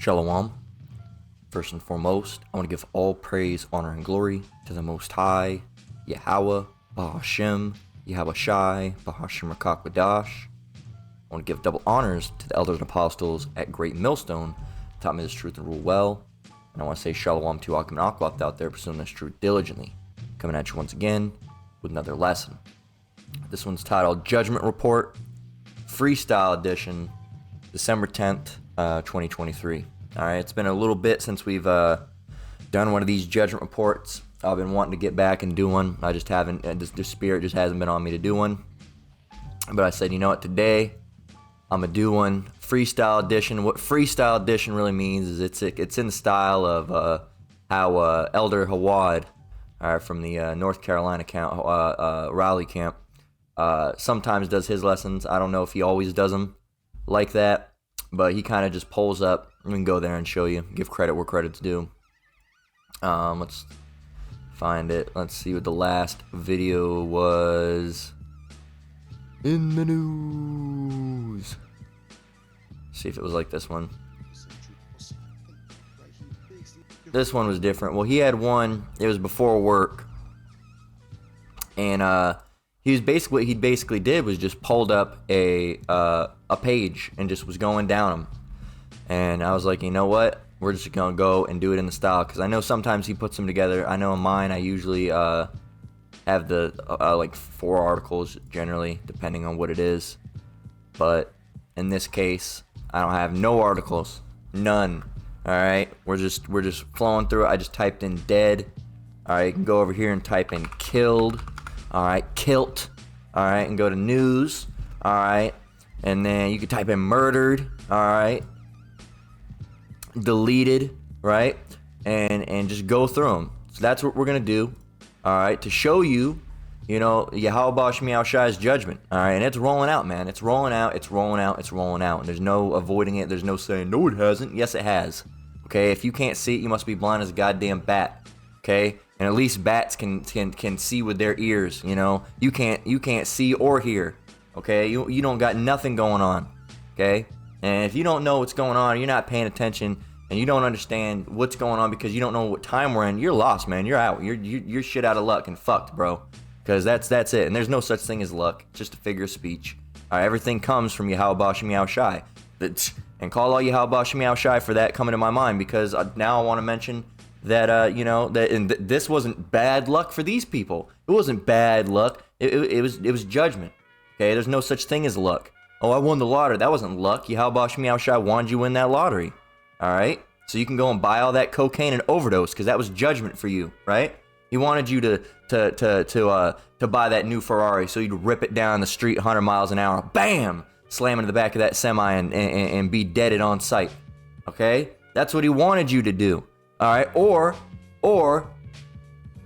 Shalom. First and foremost, I want to give all praise, honor, and glory to the Most High, Yahweh, Bahashem, Yahweh Shai, Bahashem Rakakbadash. I want to give double honors to the elders and apostles at Great Millstone, who taught me this truth and rule well. And I want to say Shalom to Akim and Akwath out there pursuing this truth diligently. Coming at you once again with another lesson. This one's titled Judgment Report, Freestyle Edition, December 10th, 2023. Alright, it's been a little bit since we've done one of these judgment reports. I've been wanting to get back and do one. I just haven't, the spirit just hasn't been on me to do one. But I said, you know what, today I'm going to do one. Freestyle edition. What freestyle edition really means is it's in the style of how Elder Hawad from the North Carolina Raleigh camp sometimes does his lessons. I don't know if he always does them like that, but he kind of just pulls up. We can go there and show you. Give credit where credit's due. Let's find it. Let's see what the last video was. In the news. See if it was like this one. This one was different. Well, he had one. It was before work, and he basically did was just pulled up a page and just was going down them. And I was like, you know what? We're just gonna go and do it in the style, because I know sometimes he puts them together. I know in mine I usually have the like 4 articles generally, depending on what it is. But in this case, I don't have no articles, none. All right, we're just flowing through it. I just typed in dead. All right, you can go over here and type in killed. All right, kilt. All right, and go to news. All right, and then you can type in murdered. All right, deleted. Right, and just go through them. So that's what we're gonna do. All right, to show you, you know, Yahweh Shemiao Shai's judgment. All right, and it's rolling out, man. It's rolling out. It's rolling out. It's rolling out. And there's no avoiding it. There's no saying no, it hasn't. Yes, it has. Okay, if you can't see it, you must be blind as a goddamn bat. Okay, and at least bats can see with their ears. You know, you can't see or hear. Okay, you don't got nothing going on. Okay, and if you don't know what's going on, you're not paying attention, and you don't understand what's going on because you don't know what time we're in, you're lost, man. You're out. You're shit out of luck and fucked, bro. Because that's it. And there's no such thing as luck. It's just a figure of speech. All right, everything comes from Yahweh Shemiao Shai. And call all Yahweh Shemiao Shai for that coming to my mind, because now I want to mention that, you know, that this wasn't bad luck for these people. It wasn't bad luck. It was judgment. Okay, there's no such thing as luck. Oh, I won the lottery. That wasn't luck. Yahweh Shemiao Shai wanted you to win that lottery. All right? So you can go and buy all that cocaine and overdose, because that was judgment for you, right? He wanted you to buy that new Ferrari so you'd rip it down the street 100 miles an hour, bam, slam into the back of that semi and be deaded on sight. Okay, that's what he wanted you to do. All right, or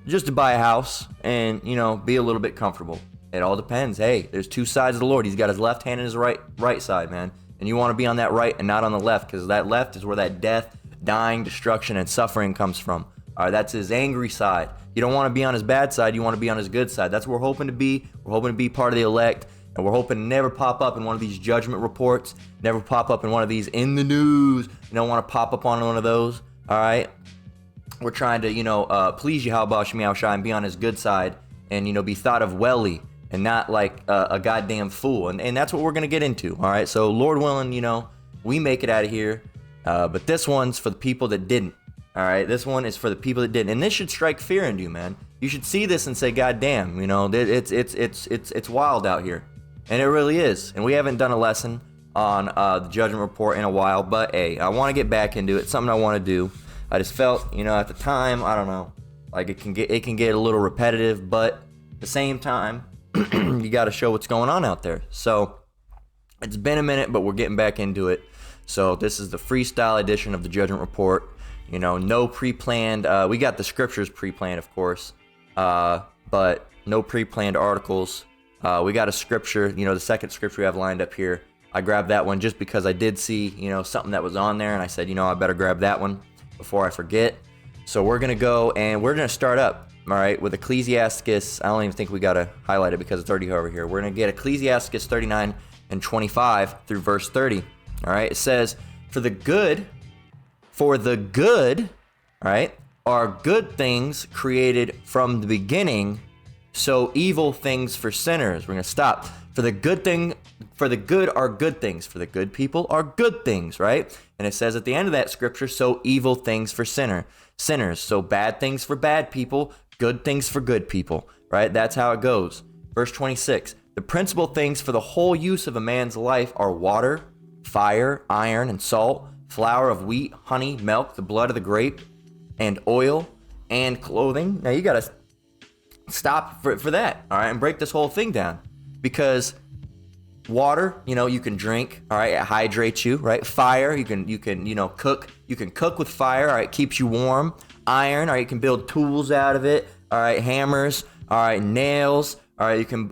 just to buy a house and, you know, be a little bit comfortable. It all depends. Hey, there's 2 sides of the Lord. He's got his left hand and his right side, man. And you want to be on that right and not on the left, because that left is where that death, dying, destruction, and suffering comes from. All right, that's his angry side. You don't want to be on his bad side. You want to be on his good side. That's what we're hoping to be. We're hoping to be part of the elect, and we're hoping to never pop up in one of these judgment reports, never pop up in one of these in the news. You don't want to pop up on one of those. All right, we're trying to, you know, please Yahweh Shemiao Shai and be on his good side, and, you know, be thought of welly and not like a goddamn fool. And that's what we're gonna get into. All right, so Lord willing, you know, we make it out of here. But this one's for the people that didn't. All right, this one is for the people that didn't, and this should strike fear into you, man. You should see this and say, "God damn, you know, it's wild out here," and it really is. And we haven't done a lesson on the Judgment Report in a while, but hey, I want to get back into it. It's something I want to do. I just felt, you know, at the time, I don't know, like it can get a little repetitive, but at the same time, you got to show what's going on out there. So it's been a minute, but we're getting back into it. So this is the freestyle edition of the Judgment Report. You know, no pre-planned, we got the scriptures pre-planned, of course, but no pre-planned articles. We got a scripture, you know, the second scripture we have lined up here. I grabbed that one just because I did see, you know, something that was on there, and I said, you know, I better grab that one before I forget. So we're going to go, and we're going to start up, all right, with Ecclesiastes. I don't even think we got to highlight it because it's already over here. We're going to get Ecclesiastes 39 and 25 through verse 30. All right, it says, "For the good For the good, right, are good things created from the beginning, so evil things for sinners. We're going to stop. For the good are good things. For the good people are good things, right? And it says at the end of that scripture, so evil things for sinners. So bad things for bad people, good things for good people, right? That's how it goes. Verse 26, the principal things for the whole use of a man's life are water, fire, iron, and salt, flour of wheat, honey, milk, the blood of the grape, and oil, and clothing. Now you got to stop for that, all right, and break this whole thing down. Because water, you can drink, all right, it hydrates you, right? Fire, you can cook. You can cook with fire, all right, keeps you warm. Iron, all right, you can build tools out of it, all right, hammers, all right, nails, all right, you can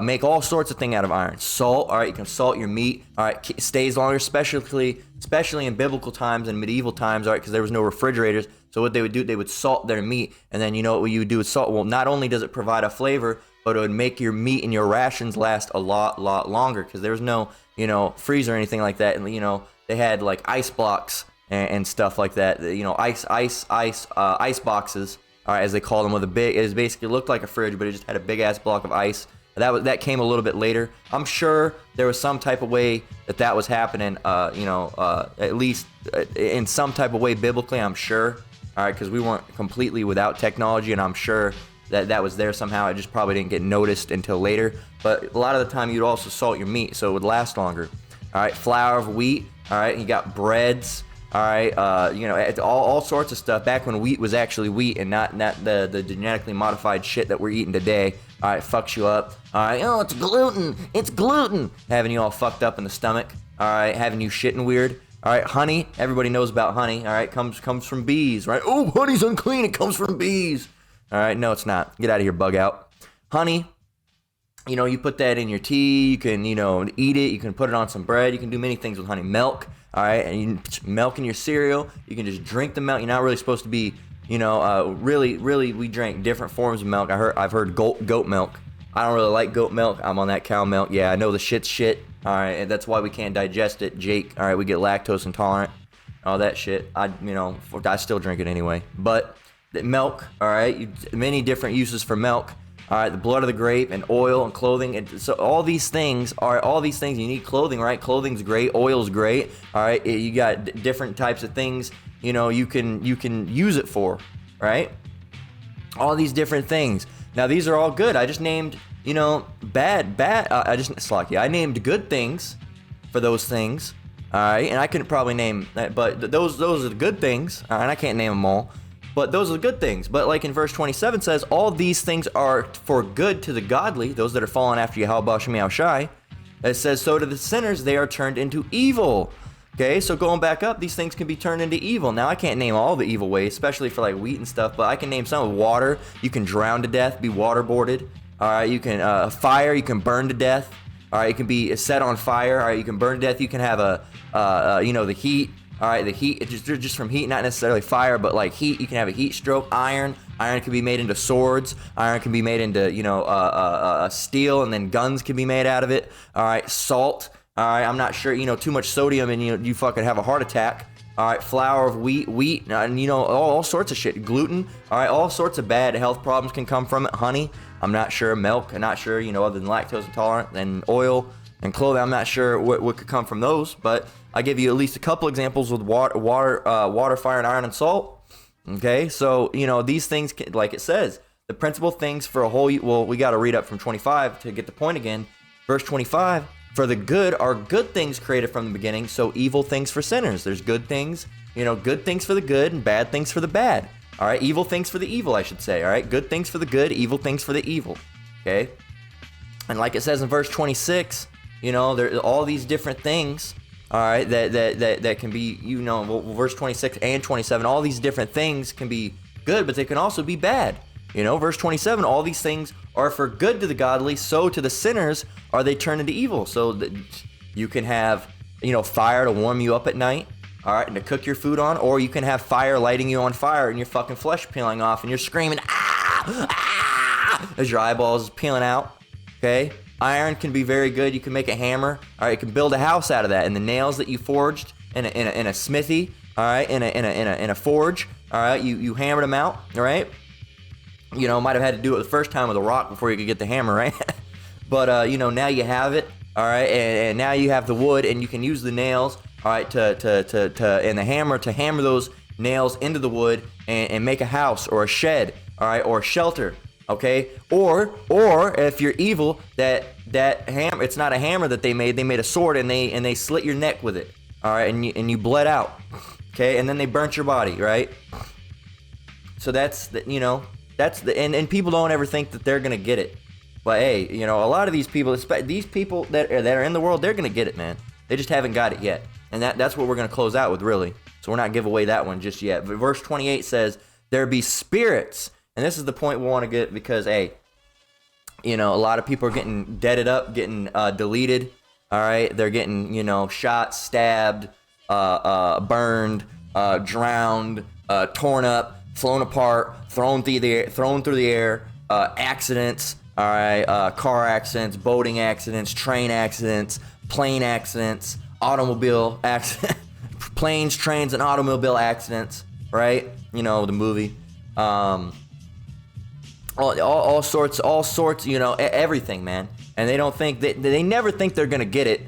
make all sorts of things out of iron. Salt, all right, you can salt your meat, all right, it stays longer, especially in biblical times and medieval times, all right, because there was no refrigerators. So what they would do, they would salt their meat, and then what you would do with salt? Well, not only does it provide a flavor, but it would make your meat and your rations last a lot longer, because there was no, freezer or anything like that, and they had like ice blocks and stuff like that, ice boxes, all right, as they call them, with it basically looked like a fridge, but it just had a big ass block of ice. That came a little bit later. I'm sure there was some type of way that was happening, at least in some type of way biblically, I'm sure. All right, because we weren't completely without technology, and I'm sure that was there somehow. It just probably didn't get noticed until later. But a lot of the time, you'd also salt your meat so it would last longer. All right, flour of wheat. All right, you got breads. All right, all sorts of stuff. Back when wheat was actually wheat and not the genetically modified shit that we're eating today. All right, fucks you up. All right, oh, it's gluten. Having you all fucked up in the stomach. All right, having you shitting weird. All right, honey. Everybody knows about honey. All right, comes from bees, right? Oh, honey's unclean. It comes from bees. All right, no, it's not. Get out of here, bug out. Honey, you put that in your tea. You can, eat it. You can put it on some bread. You can do many things with honey. Milk, all right, and you milk in your cereal. You can just drink the milk. You're not really supposed to be, really, we drank different forms of milk. I've heard goat milk. I don't really like goat milk. I'm on that cow milk. Yeah, I know the shit's shit. All right, and that's why we can't digest it, Jake. All right, we get lactose intolerant, all that shit. I still drink it anyway. But the milk, all right, many different uses for milk. All right, the blood of the grape and oil and clothing. And so all these things, you need clothing, right? Clothing's great, oil's great. All right, you got different types of things, you can use it for, right? All these different things. Now these are all good. I just named, I named good things for those things. All right, and I couldn't probably name that, but those are the good things. All right, I can't name them all. But those are the good things. But like in verse 27 says, all these things are for good to the godly, those that are following after Yahweh Shem Yahushai. It says, so to the sinners, they are turned into evil. Okay, so going back up, these things can be turned into evil. Now, I can't name all the evil ways, especially for like wheat and stuff, but I can name some. Water, you can drown to death, be waterboarded. All right, you can, fire, you can burn to death. All right, it can be set on fire. All right, you can burn to death. You can have the heat. All right, the heat, just from heat, not necessarily fire, but like heat, you can have a heat stroke. Iron can be made into swords. Iron can be made into, steel, and then guns can be made out of it. All right, salt. All right, I'm not sure, too much sodium and you fucking have a heart attack. All right, flour of wheat, and all sorts of shit. Gluten. All right, all sorts of bad health problems can come from it. Honey, I'm not sure. Milk, I'm not sure, other than lactose intolerant. And oil and clothing, I'm not sure what could come from those, but I give you at least a couple examples with water, fire, and iron and salt. Okay, so these things, like it says, the principal things for a whole. Well, we got to read up from 25 to get the point again. Verse 25: For the good are good things created from the beginning, so evil things for sinners. There's good things, good things for the good and bad things for the bad. All right, evil things for the evil, I should say. All right, good things for the good, evil things for the evil. Okay, and like it says in verse 26, there are all these different things. All right, that can be, verse 26 and 27, all these different things can be good, but they can also be bad. Verse 27, all these things are for good to the godly, so to the sinners are they turned into evil. So that you can have, fire to warm you up at night, all right, and to cook your food on, or you can have fire lighting you on fire and your fucking flesh peeling off and you're screaming, as your eyeballs is peeling out, okay? Iron can be very good. You can make a hammer. All right, you can build a house out of that. And the nails that you forged in a smithy, all right, in a forge, all right. You hammered them out, all right. You know, might have had to do it the first time with a rock before you could get the hammer, right? But you know, now you have it, all right, and now you have the wood, and you can use the nails, all right, and the hammer to hammer those nails into the wood and make a house or a shed, all right, or a shelter, okay? Or if you're evil, that hammer, it's not a hammer that they made a sword, and they slit your neck with it, all right, and you bled out, okay, and then they burnt your body, right? So that's the, you know, that's the, and people don't ever think that they're gonna get it. But hey, you know, a lot of these people that are in the world, they're gonna get it, man. They just haven't got it yet, and that's what we're gonna close out with, really. So we're not give away that one just yet. But verse 28 says, "There be spirits," and this is the point we want to get, because hey, you know, a lot of people are getting deaded up, getting deleted. All right, they're getting, you know, shot, stabbed, burned, drowned, torn up, flown apart, thrown through the air, accidents. All right, car accidents, boating accidents, train accidents, plane accidents, automobile accidents, planes, trains, and automobile accidents, right? You know, the movie. All sorts, you know, everything, man. And they don't think, they never think they're going to get it,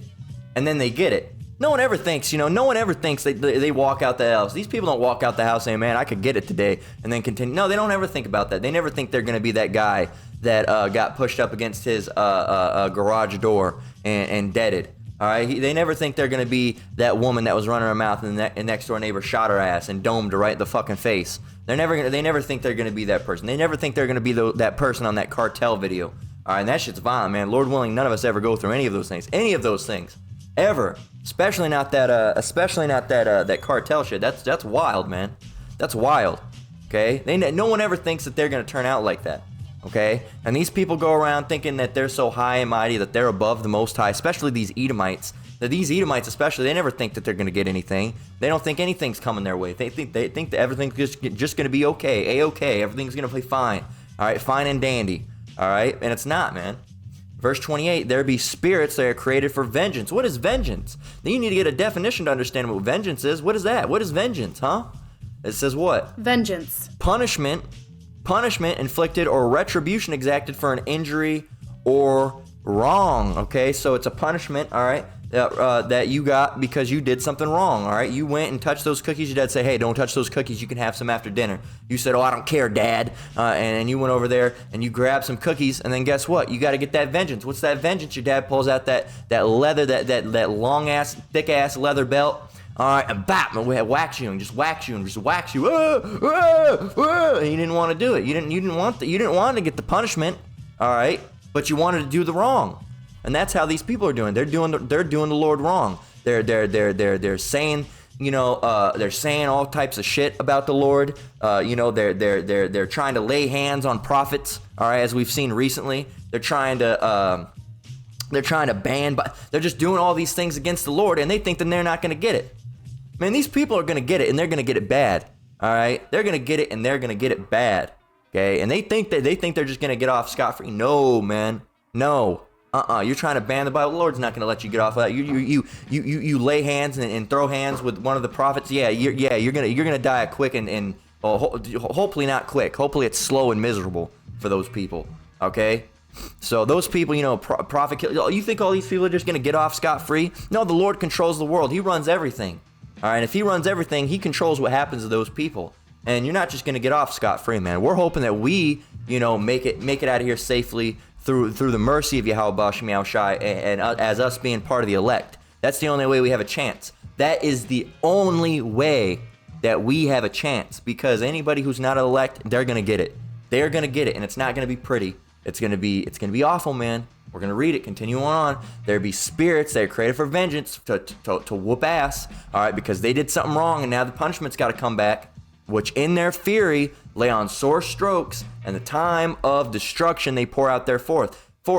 and then they get it. No one ever thinks, you know, they walk out the house. These people don't walk out the house saying, man, I could get it today, and then continue. No, they don't ever think about that. They never think they're going to be that guy that got pushed up against his garage door and deaded. All right, they never think they're going to be that woman that was running her mouth and the next door neighbor shot her ass and domed her right in the fucking face. They never think they're going to be that person. They never think they're going to be that person on that cartel video. All right, and that shit's violent, man. Lord willing, none of us ever go through any of those things, ever. Especially not that cartel shit. That's wild, man. That's wild. Okay, no one ever thinks that they're going to turn out like that. Okay, and these people go around thinking that they're so high and mighty, that they're above the Most High, especially these Edomites. These Edomites especially, they never think that they're going to get anything. They don't think anything's coming their way. They think that everything's just going to be okay, A-okay. Everything's going to be fine. All right, fine and dandy. All right, and it's not, man. Verse 28, "There be spirits that are created for vengeance." What is vengeance? Then you need to get a definition to understand what vengeance is. What is that? What is vengeance, huh? It says what? Vengeance. Punishment inflicted or retribution exacted for an injury or wrong. Okay, so it's a punishment, all right, that you got because you did something wrong. All right, you went and touched those cookies. Your dad said, "Hey, don't touch those cookies. You can have some after dinner." You said, "Oh, I don't care, Dad," and you went over there and you grabbed some cookies, and then guess what? You got to get that vengeance. What's that vengeance? Your dad pulls out that leather, that long ass, thick ass leather belt. All right, and bap, and we had wax you. And you. And you didn't want to do it. You didn't want to get the punishment. All right, but you wanted to do the wrong, and that's how these people are doing. They're doing the Lord wrong. They're saying, you know, they're saying all types of shit about the Lord. You know, they're trying to lay hands on prophets. All right, as we've seen recently, they're trying to ban, but they're just doing all these things against the Lord, and they think that they're not going to get it. Man, these people are going to get it, and they're going to get it bad. All right, they're going to get it, and they're going to get it bad. Okay, and they think they're just going to get off scot-free. No, man, no. You're trying to ban the Bible. The Lord's not going to let you get off of that. You lay hands and throw hands with one of the prophets. Yeah, you're gonna die a quick and hopefully not quick. Hopefully it's slow and miserable for those people. Okay. So those people, you know, prophet kill. You think all these people are just going to get off scot-free? No, the Lord controls the world. He runs everything. All right, if he runs everything, he controls what happens to those people. And you're not just going to get off scot-free, man. We're hoping that we, you know, make it out of here safely through the mercy of Yahweh B'Shem Yahushai, and as us being part of the elect. That's the only way we have a chance. That is the only way that we have a chance, because anybody who's not an elect, they're going to get it. They're going to get it, and it's not going to be pretty. It's gonna be awful, man. We're gonna read it. Continue on. There be spirits that are created for vengeance, to whoop ass. All right, because they did something wrong, and now the punishment's got to come back. Which in their fury lay on sore strokes, and the time of destruction they pour out their force.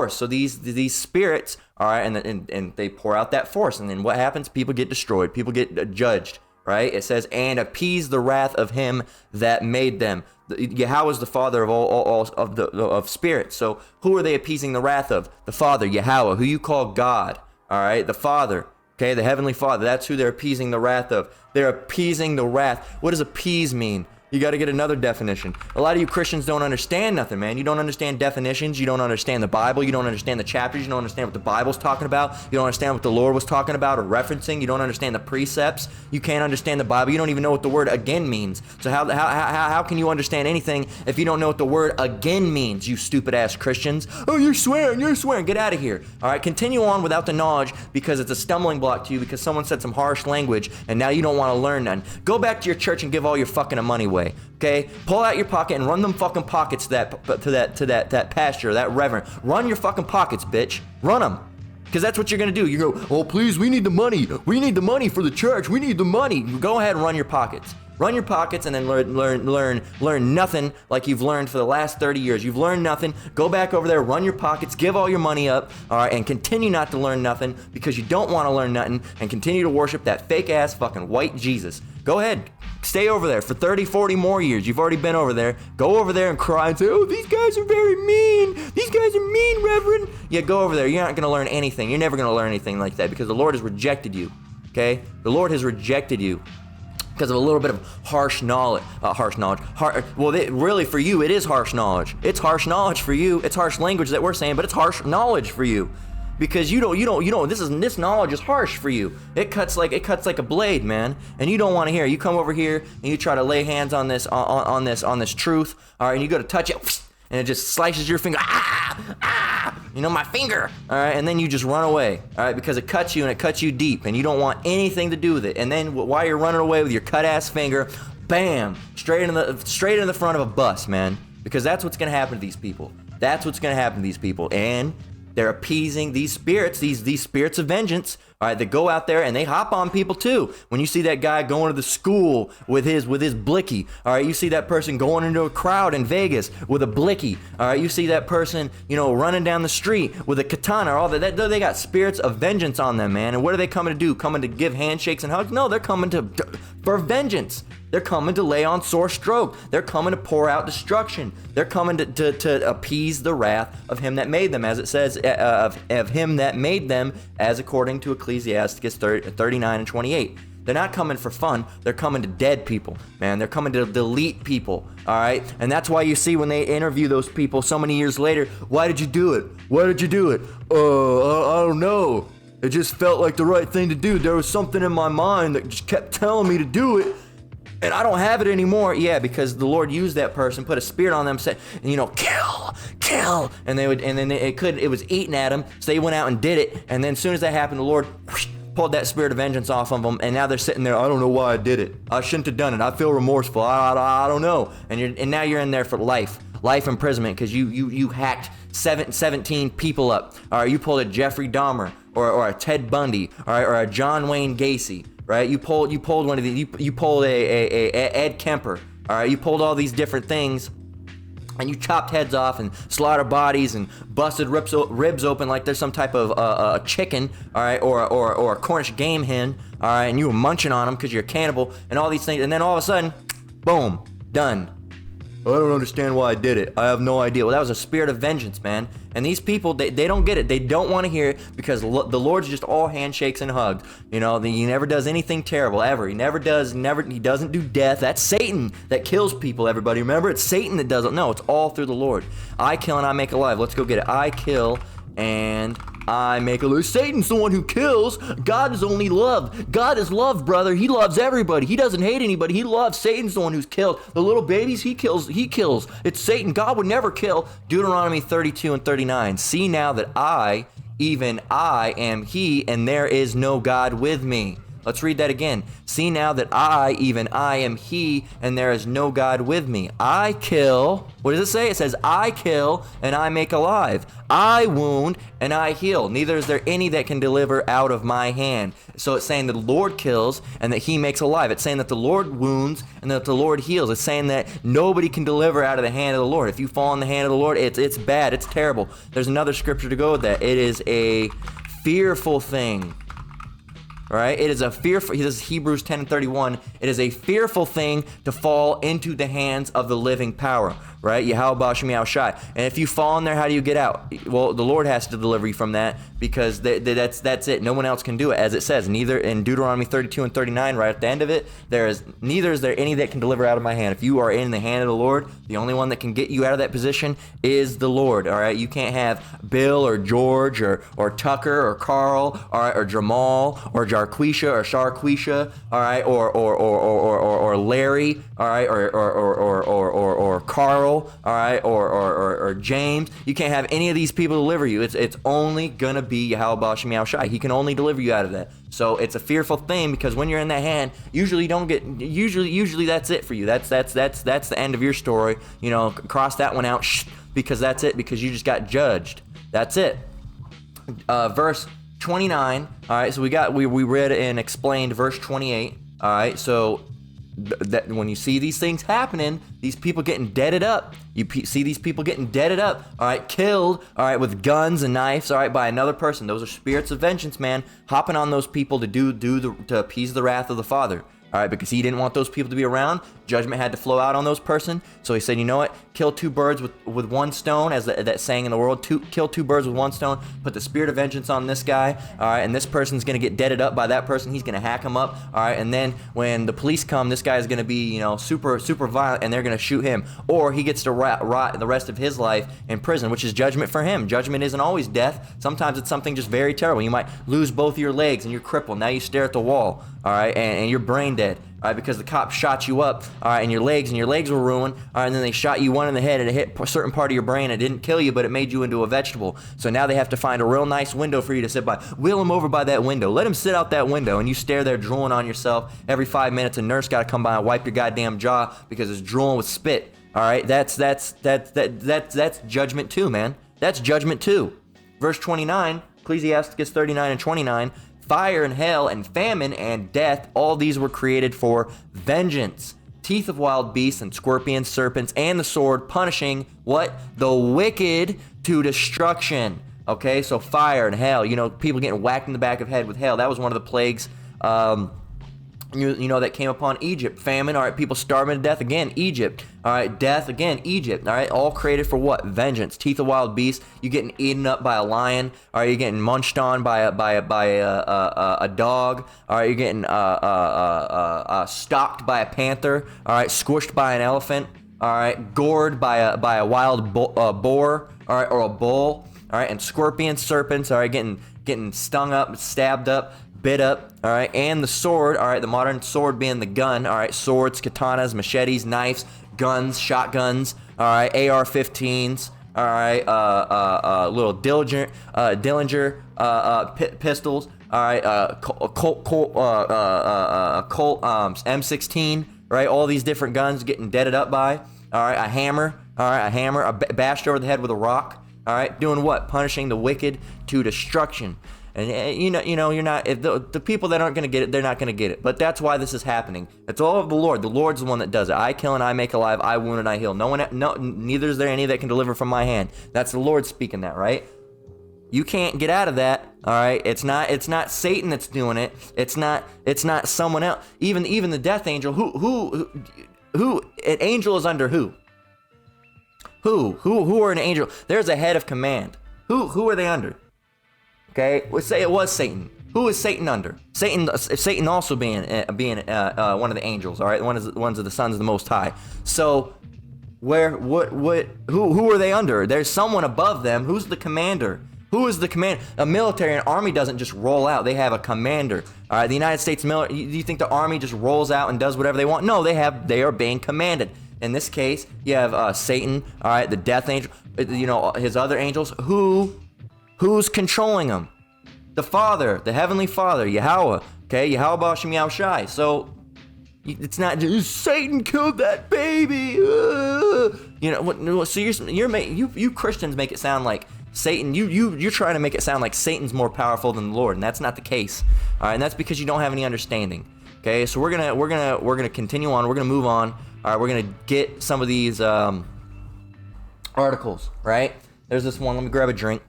So these spirits, all right, and they pour out that force, and then what happens? People get destroyed. People get judged. Right? It says, "And appease the wrath of him that made them." Yahweh is the father of all of spirits. So who are they appeasing the wrath of? The Father, Yahweh, who you call God. All right, the Father. Okay, the Heavenly Father, that's who they're appeasing the wrath of. They're appeasing the wrath. What does appease mean? You got to get another definition. A lot of you Christians don't understand nothing, man. You don't understand definitions. You don't understand the Bible. You don't understand the chapters. You don't understand what the Bible's talking about. You don't understand what the Lord was talking about or referencing. You don't understand the precepts. You can't understand the Bible. You don't even know what the word again means. So how can you understand anything if you don't know what the word again means, you stupid ass Christians? Oh, you're swearing. Get out of here. All right, continue on without the knowledge because it's a stumbling block to you because someone said some harsh language and now you don't want to learn none. Go back to your church and give all your fucking money away. Okay, pull out your pocket and run them fucking pockets to that pastor, that reverend. Run your fucking pockets, bitch. Run them, because that's what you're gonna do. You go, oh please, we need the money. We need the money for the church. We need the money. Go ahead and run your pockets. Run your pockets and then learn nothing like you've learned for the last 30 years. You've learned nothing. Go back over there, run your pockets, give all your money up, all right, and continue not to learn nothing because you don't want to learn nothing and continue to worship that fake ass fucking white Jesus. Go ahead. Stay over there for 30, 40 more years. You've already been over there. Go over there and cry and say, oh, these guys are very mean. These guys are mean, Reverend. Yeah, go over there. You're not going to learn anything. You're never going to learn anything like that because the Lord has rejected you, okay? The Lord has rejected you because of a little bit of harsh knowledge. Really for you, it is harsh knowledge. It's harsh knowledge for you. It's harsh language that we're saying, but it's harsh knowledge for you. Because you don't. This knowledge is harsh for you. It cuts like a blade, man. And you don't want to hear. You come over here and you try to lay hands on this truth. All right, and you go to touch it, and it just slices your finger. My finger. All right, and then you just run away. All right, because it cuts you and it cuts you deep, and you don't want anything to do with it. And then while you're running away with your cut ass finger, bam, straight in the front of a bus, man. Because that's what's gonna happen to these people. That's what's gonna happen to these people, and they're appeasing these spirits, these spirits of vengeance, all right, that go out there and they hop on people too. When you see that guy going to the school with his blicky, all right, you see that person going into a crowd in Vegas with a blicky, all right, you see that person, running down the street with a katana, all that. They got spirits of vengeance on them, man. And what are they coming to do? Coming to give handshakes and hugs? No, they're coming for vengeance. They're coming to lay on sore stroke. They're coming to pour out destruction. They're coming to appease the wrath of him that made them, as it says, of him that made them, as according to Ecclesiastes 39 and 28. They're not coming for fun. They're coming to dead people, man. They're coming to delete people, all right? And that's why you see when they interview those people so many years later, why did you do it? Why did you do it? I don't know. It just felt like the right thing to do. There was something in my mind that just kept telling me to do it. And I don't have it anymore. Yeah, because the Lord used that person, put a spirit on them, said, kill, and it was eating at them. So they went out and did it. And then as soon as that happened, the Lord pulled that spirit of vengeance off of them. And now they're sitting there. I don't know why I did it. I shouldn't have done it. I feel remorseful. I don't know. And now you're in there for life imprisonment because you hacked 17 people up. All right, you pulled a Jeffrey Dahmer or a Ted Bundy, all right, or a John Wayne Gacy. Right, you pulled one of these. You pulled a Ed Kemper. All right, you pulled all these different things, and you chopped heads off and slaughtered bodies and busted ribs open like there's some type of a chicken. All right, or a Cornish game hen. All right, and you were munching on them because you're a cannibal and all these things. And then all of a sudden, boom, done. I don't understand why I did it. I have no idea. Well, that was a spirit of vengeance, man. And these people, they don't get it. They don't want to hear it because the Lord's just all handshakes and hugs. He never does anything terrible, ever. He doesn't do death. That's Satan that kills people, everybody. Remember, it's Satan that does it. No, it's all through the Lord. I kill and I make alive. Let's go get it. I kill and I make alive. Satan's the one who kills. God is only love. God is love, brother. He loves everybody. He doesn't hate anybody. He loves. Satan's the one who's killed. The little babies, he kills. It's Satan. God would never kill. Deuteronomy 32 and 39. See now that I, even I, am he, and there is no God with me. Let's read that again. See now that I, even I, am he, and there is no God with me. I kill. What does it say? It says, I kill and I make alive. I wound and I heal. Neither is there any that can deliver out of my hand. So it's saying that the Lord kills and that he makes alive. It's saying that the Lord wounds and that the Lord heals. It's saying that nobody can deliver out of the hand of the Lord. If you fall in the hand of the Lord, it's bad. It's terrible. There's another scripture to go with that. It is a fearful thing. right? It is a fearful, this is Hebrews 10:31. It is a fearful thing to fall into the hands of the living power, right? Yahweh Shem Shai. And if you fall in there, how do you get out? Well, the Lord has to deliver you from that, because that's it. No one else can do it, as it says. Neither in Deuteronomy 32 and 39, right at the end of it, neither is there any that can deliver out of my hand. If you are in the hand of the Lord, the only one that can get you out of that position is the Lord. All right, you can't have Bill or George or Tucker or Carl, all right, or Jamal or Jarquisha or Sharquisha, all right, or Larry, all right, or Carl, all right, or James. You can't have any of these people deliver you. It's only gonna be Yahweh Shem Shai. He can only deliver you out of that. So it's a fearful thing, because when you're in that hand, usually you don't get. Usually that's it for you. That's the end of your story. You know, cross that one out, because that's it. Because you just got judged. That's it. Verse 29. All right. So we read and explained verse 28. All right. So that when you see these things happening, these people getting deaded up, see these people getting deaded up, all right, killed, all right, with guns and knives, all right, by another person. Those are spirits of vengeance, man, hopping on those people to appease the wrath of the Father. All right, because he didn't want those people to be around. Judgment had to flow out on those person. So he said, you know what? Kill two birds with one stone, as that saying in the world. Kill two birds with one stone. Put the spirit of vengeance on this guy. All right, and this person's going to get deaded up by that person. He's going to hack him up. All right, and then when the police come, this guy is going to be, super violent, and they're going to shoot him. Or he gets to rot the rest of his life in prison, which is judgment for him. Judgment isn't always death. Sometimes it's something just very terrible. You might lose both of your legs and you're crippled. Now you stare at the wall. All right, and you're brain dead. All right, because the cop shot you up, all right, and your legs were ruined, all right, and then they shot you one in the head, and it hit a certain part of your brain. It didn't kill you, but it made you into a vegetable. So now they have to find a real nice window for you to sit by. Wheel him over by that window. Let him sit out that window, and you stare there drooling on yourself. Every 5 minutes, a nurse got to come by and wipe your goddamn jaw because it's drooling with spit. All right, that's judgment too, man. That's judgment too. Verse 29, Ecclesiastes 39 and 29. Fire and hell and famine and death, all these were created for vengeance. Teeth of wild beasts and scorpions, serpents, and the sword, punishing what? The wicked to destruction. Okay, so fire and hell, people getting whacked in the back of the head with hell. That was one of the plagues that came upon Egypt. Famine, all right, people starving to death, again, Egypt. All right, death, again, Egypt. All right, all created for what? Vengeance. Teeth of wild beasts. You getting eaten up by a lion. All right, you're getting munched on by a dog. All right, you're getting stalked by a panther. All right, squished by an elephant. All right, gored by a wild boar. All right, or a bull. All right, and scorpions, serpents. All right, getting stung up, stabbed up, bit up, all right, and the sword, all right, the modern sword being the gun, all right, swords, katanas, machetes, knives, guns, shotguns, all right, AR-15s, all right, little Dillinger pistols, all right, Colt M16, right, all these different guns getting deaded up by, all right, a hammer, bashed over the head with a rock, all right, doing what? Punishing the wicked to destruction. And you're not, if the people that aren't going to get it, they're not going to get it. But that's why this is happening. It's all of the Lord. The Lord's the one that does it. I kill and I make alive. I wound and I heal. Neither is there any that can deliver from my hand. That's the Lord speaking that, right? You can't get out of that. All right. It's not Satan that's doing it. It's not someone else. Even the death angel. Who? An angel is under who? Who are an angel? There's a head of command. Who are they under? Okay, let's say it was Satan. Who is Satan under? Satan also being one of the angels. All right, ones of the sons of the Most High. So, who are they under? There's someone above them. Who's the commander? Who is the commander? A military, an army doesn't just roll out. They have a commander. All right, the United States military. Do you think the army just rolls out and does whatever they want? No, they are being commanded. In this case, you have Satan. All right, the death angel. His other angels. Who's controlling them? The Father, the Heavenly Father, Yahweh. Okay, Yahweh Shem Shai. So it's not just Satan killed that baby. So you Christians make it sound like Satan. You're trying to make it sound like Satan's more powerful than the Lord, and that's not the case. All right, and that's because you don't have any understanding. Okay, so we're gonna continue on. We're gonna move on. All right, we're gonna get some of these articles. Right? There's this one. Let me grab a drink.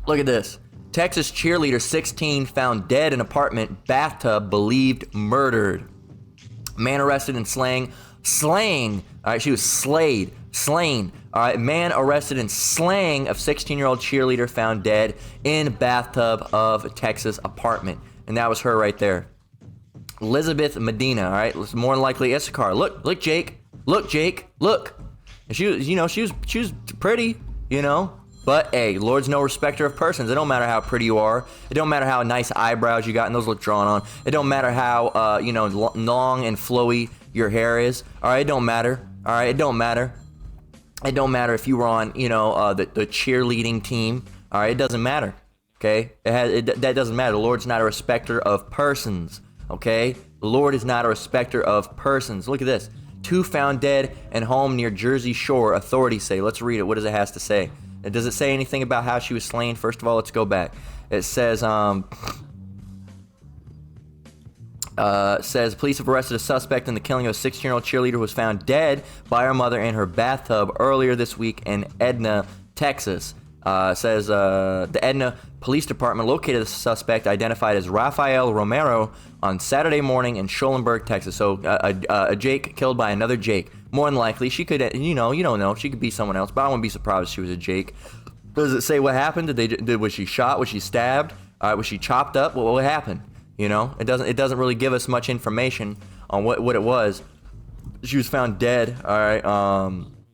Look at this. Texas cheerleader 16 found dead in apartment bathtub, believed murdered. Man arrested in slaying. All right, she was slain. All right, man arrested in slaying of 16-year-old cheerleader found dead in bathtub of Texas apartment. And that was her right there. Elizabeth Medina, all right, more than likely Issachar. Look, Jake. And she was pretty, you know. But hey, Lord's no respecter of persons. It don't matter how pretty you are. It don't matter how nice eyebrows you got and those look drawn on. It don't matter how long and flowy your hair is. All right, it don't matter. All right, it don't matter. It don't matter if you were on the cheerleading team. All right, it doesn't matter. Okay, that doesn't matter. The Lord's not a respecter of persons. Okay, the Lord is not a respecter of persons. Look at this. 2 found dead in home near Jersey Shore. Authorities say. Let's read it. What does it has to say? Does it say anything about how she was slain? First of all, let's go back. It says, police have arrested a suspect in the killing of a 16-year-old cheerleader who was found dead by her mother in her bathtub earlier this week in Edna, Texas. The Edna Police Department located the suspect, identified as Rafael Romero, on Saturday morning in Schulenburg, Texas. So a Jake killed by another Jake. More than likely, she could, you don't know, she could be someone else, but I wouldn't be surprised if she was a Jake. Does it say what happened? Was she shot? Was she stabbed? Was she chopped up? What happened? You know, it doesn't really give us much information on what it was. She was found dead. All right.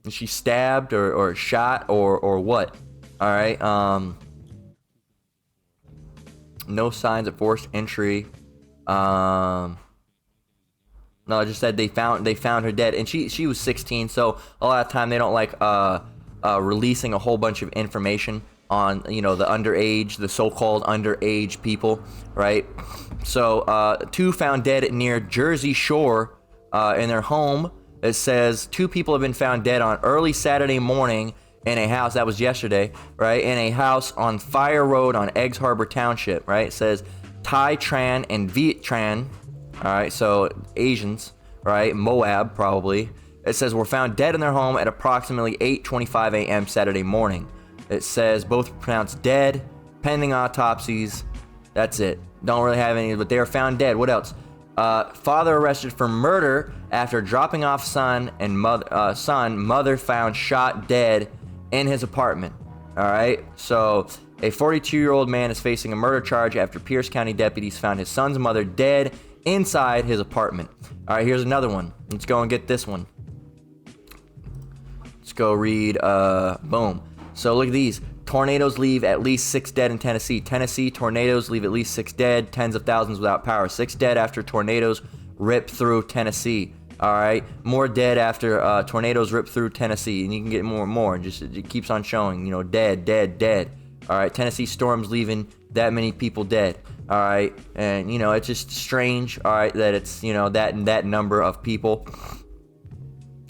Was she stabbed or shot or what? All right. No signs of forced entry. No, I just said they found her dead, and she was 16. So a lot of time they don't like releasing a whole bunch of information on the underage, the so-called underage people, right? So 2 found dead near Jersey Shore in their home. It says 2 people have been found dead on early Saturday morning in a house. That was yesterday, right? In a house on Fire Road on Eggs Harbor Township, right? It says Thai Tran and Viet Tran. All right, so Asians, right? Moab, probably. It says were found dead in their home at approximately 8:25 a.m. Saturday morning. It says both were pronounced dead, pending autopsies. That's it. Don't really have any, but they are found dead. What else? Father arrested for murder after dropping off son. Mother found shot dead in his apartment. All right, so a 42-year-old man is facing a murder charge after Pierce County deputies found his son's mother dead inside his apartment. All right, here's another one. Let's go and get this one. Let's go read, boom. So look at these. Tornadoes leave at least 6 dead in Tennessee. Tennessee tornadoes leave at least 6 dead, tens of thousands without power. 6 dead after tornadoes rip through Tennessee. All right, more dead after tornadoes rip through Tennessee, and you can get more and more. It keeps on showing, dead. All right, Tennessee storms leaving that many people dead. All right, and it's just strange. All right, that it's that number of people.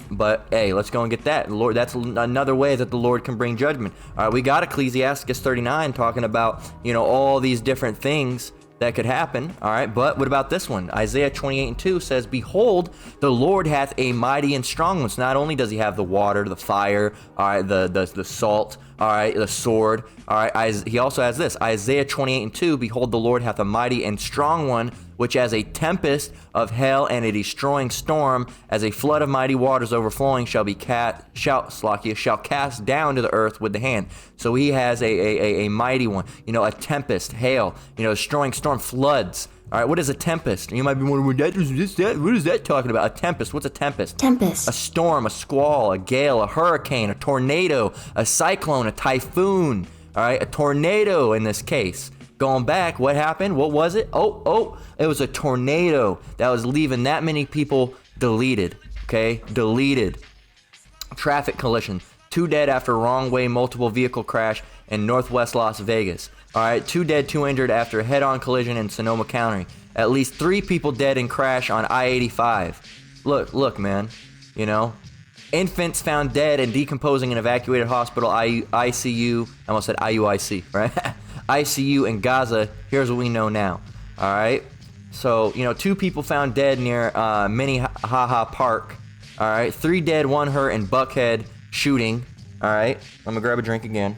But hey, let's go and get that. Lord, that's another way that the Lord can bring judgment. All right, we got Ecclesiastes 39 talking about all these different things that could happen. All right, but what about this one? Isaiah 28:2 says, "Behold, the Lord hath a mighty and strong one." So not only does he have the water, the fire, all right, the salt, all right, the sword, all right, he also has this. Isaiah 28:2, "Behold, the Lord hath a mighty and strong one, which as a tempest of hail and a destroying storm, as a flood of mighty waters overflowing, shall cast down to the earth with the hand." So he has a mighty one, a tempest, hail, destroying storm, floods. All right, what is a tempest? You might be wondering, what is that talking about? A tempest, what's a tempest? Tempest. A storm, a squall, a gale, a hurricane, a tornado, a cyclone, a typhoon. All right, a tornado in this case. Going back, what happened? What was it? Oh, it was a tornado that was leaving that many people deleted, okay? Deleted. Traffic collision. 2 dead after wrong way multiple vehicle crash in northwest Las Vegas. All right, 2 dead, 2 injured after head-on collision in Sonoma County. At least 3 people dead in crash on I-85. Look, man, Infants found dead and decomposing in evacuated hospital ICU. I almost said IUIC, right? ICU in Gaza. Here's what we know now. All right. So, 2 people found dead near Minnehaha Park. All right. 3 dead, 1 hurt in Buckhead shooting. All right. I'm going to grab a drink again.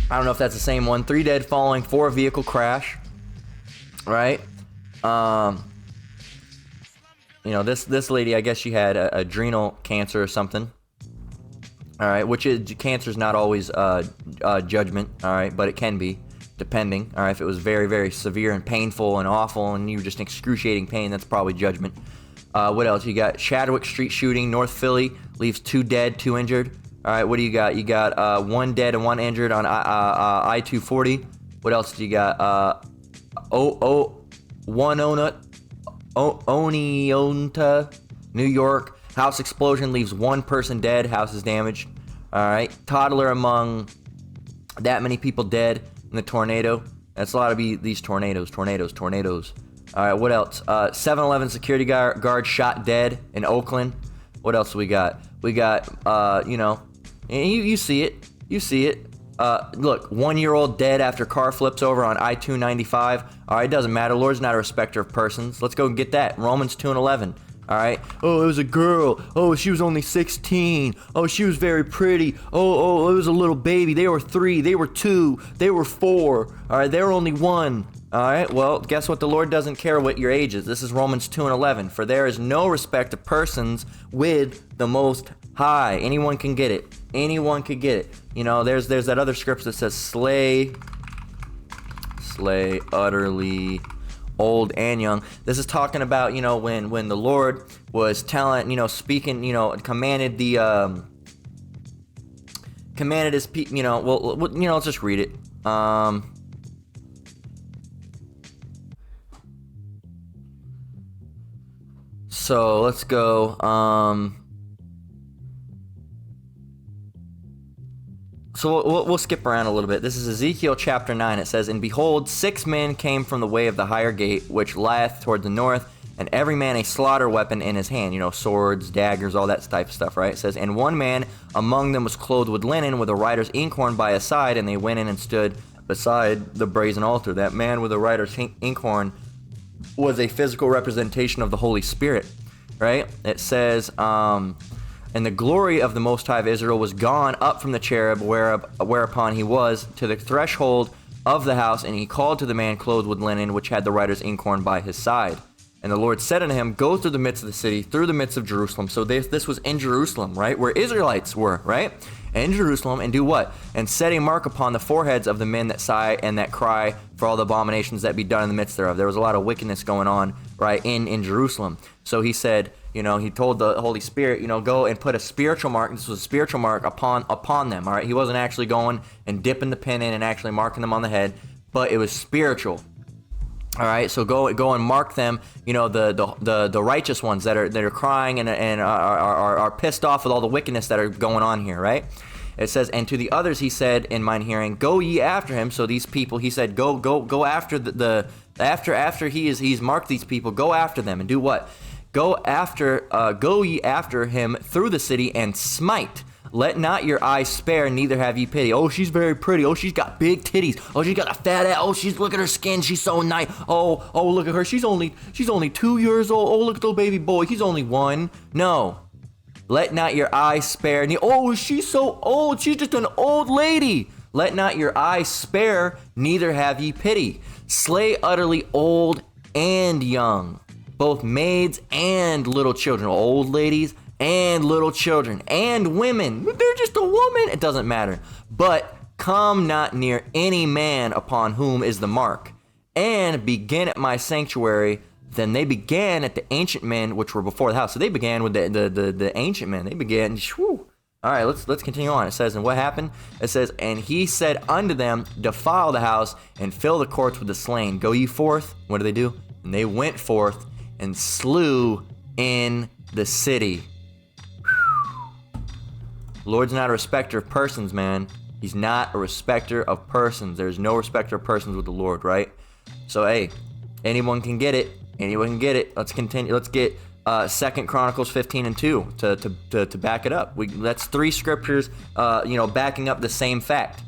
I don't know if that's the same one. 3 dead following 4 vehicle crash. Right? You know, this lady, I guess she had adrenal cancer or something. All right, which is, cancer is not always judgment. All right, but it can be, depending. All right, if it was very, very severe and painful and awful, and you were just in excruciating pain, that's probably judgment. What else? You got Chadwick Street shooting, North Philly, leaves 2 dead, 2 injured. All right, what do you got? You got 1 dead and 1 injured on I-240. What else do you got? Oneonta, New York. House explosion leaves 1 person dead. House is damaged. All right, toddler among that many people dead in the tornado. That's a lot of these tornadoes. All right, what else? 7-Eleven security guard shot dead in Oakland. What else we got? We got, you know, you see it. You see it. Look, 1-year-old dead after car flips over on I-295. All right, it doesn't matter. Lord's not a respecter of persons. Let's go get that. Romans 2:11. All right. Oh, it was a girl. Oh, she was only 16. Oh, she was very pretty. Oh, it was a little baby. They were 3. They were 2. They were 4. All right, they were only 1. All right, well, guess what? The Lord doesn't care what your age is. This is Romans 2:11. For there is no respect of persons with the Most High. Anyone can get it. Anyone could get it. You know, there's that other scripture that says slay utterly old and young. This is talking about, you know, when the Lord was telling, you know, speaking, you know, commanded his people, you know, well, you know, let's just read it. So let's go. So we'll skip around a little bit. This is Ezekiel chapter 9. It says, "And behold, 6 men came from the way of the higher gate, which lieth toward the north, and every man a slaughter weapon in his hand." You know, swords, daggers, all that type of stuff, right? It says, "And one man among them was clothed with linen, with a writer's inkhorn by his side, and they went in and stood beside the brazen altar." That man with a writer's inkhorn was a physical representation of the Holy Spirit, right? It says, "And the glory of the Most High of Israel was gone up from the cherub, whereupon he was, to the threshold of the house, and he called to the man clothed with linen, which had the writer's inkhorn by his side. And the Lord said unto him, Go through the midst of the city, through the midst of Jerusalem." So this was in Jerusalem, right? Where Israelites were, right? In Jerusalem, and do what? "And set a mark upon the foreheads of the men that sigh and that cry for all the abominations that be done in the midst thereof." There was a lot of wickedness going on, right, in Jerusalem. So he said, you know, he told the Holy Spirit, you know, go and put a spiritual mark. This was a spiritual mark upon them, all right? He wasn't actually going and dipping the pin in and actually marking them on the head, but it was spiritual. All right, so go and mark them. You know, the righteous ones that are crying and are pissed off with all the wickedness that are going on here, right? It says, "And to the others he said in mine hearing, Go ye after him." So these people, he said, go after after he's marked these people, go after them and do what? Go ye after him through the city and smite. Let not your eyes spare, neither have ye pity. Oh, she's very pretty. Oh, she's got big titties. Oh, she's got a fat ass. Oh, look at her skin. She's so nice. Oh, look at her. She's only 2 years old. Oh, look at the baby boy. He's only 1. No. Let not your eyes spare. Oh, she's so old. She's just an old lady. Let not your eyes spare, neither have ye pity. Slay utterly old and young, both maids and little children. Old ladies and little children and women. They're just a woman. It doesn't matter. But come not near any man upon whom is the mark, and begin at my sanctuary. Then they began at the ancient men which were before the house. So they began with the ancient men. They began. Whew. All right, let's continue on. It says, "And what happened?" It says, "And he said unto them, Defile the house and fill the courts with the slain. Go ye forth." What do they do? And they went forth and slew in the city. Lord's not a respecter of persons, man. He's not a respecter of persons. There's no respecter of persons with the Lord, right? So, hey, anyone can get it. Anyone can get it. Let's continue. Let's get 2 Chronicles 15:2 to back it up. That's 3 scriptures, backing up the same fact.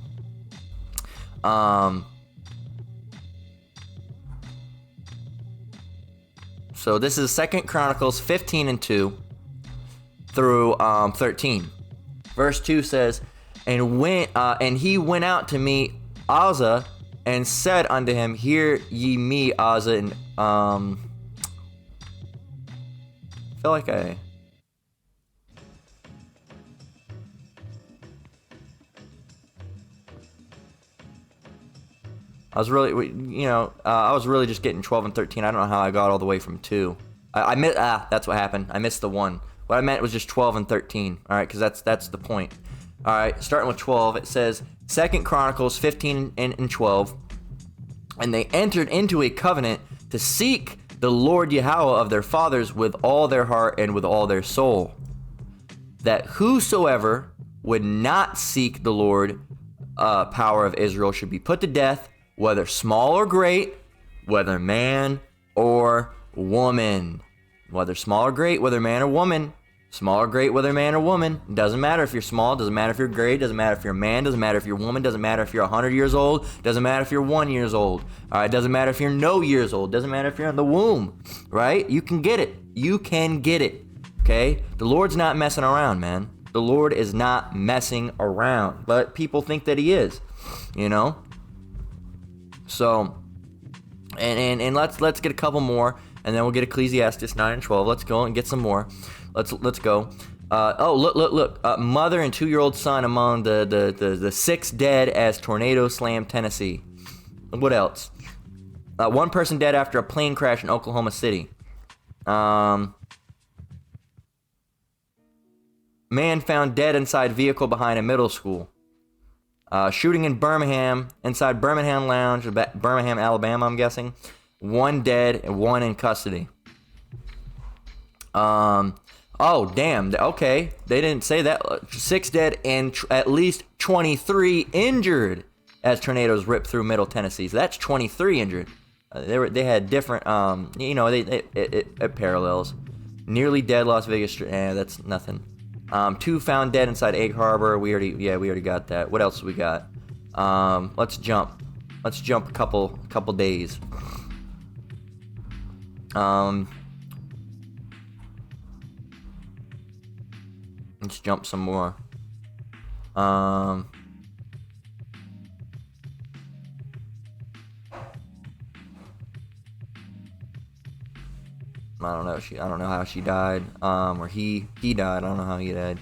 So this is 2 Chronicles 15:2 through 13. Verse 2 says, and he went out to meet Uzzah and said unto him, hear ye me, Uzzah. And I feel like I was really, I was really just getting 12 and 13. I don't know how I got all the way from 2. I missed, that's what happened. I missed the 1. What I meant was just 12 and 13. All right, because that's the point. All right, starting with 12, it says, 2 Chronicles 15 and 12, and they entered into a covenant to seek the Lord Yahweh of their fathers with all their heart and with all their soul, that whosoever would not seek the Lord, power of Israel, should be put to death, whether small or great, whether man or woman. Whether small or great, whether man or woman. Small or great, whether man or woman. Doesn't matter if you're small, doesn't matter if you're great, doesn't matter if you're a man, doesn't matter if you're a woman, doesn't matter if you're 100 years old, doesn't matter if you're 1 year old. All right, doesn't matter if you're no years old, doesn't matter if you're in the womb, right? You can get it. You can get it, okay? The Lord's not messing around, man. The Lord is not messing around, but people think that he is, So, and let's get a couple more, and then we'll get Ecclesiastes 9 and 12. Let's go and get some more. Let's go. Look. Mother and 2-year-old son among the 6 dead as tornado slammed Tennessee. What else? 1 person dead after a plane crash in Oklahoma City. Man found dead inside vehicle behind a middle school. Shooting in Birmingham, inside Birmingham Lounge, Birmingham, Alabama, I'm guessing. 1 dead and 1 in custody. Oh, damn. Okay. They didn't say that. 6 dead and at least 23 injured as tornadoes ripped through Middle Tennessee. So that's 23 injured. They had different, it parallels. Nearly dead Las Vegas. That's nothing. 2 found dead inside Egg Harbor. We already got that. What else we got? Let's jump a couple days. Let's jump some more. I don't know. I don't know how she died. Or he died. I don't know how he died.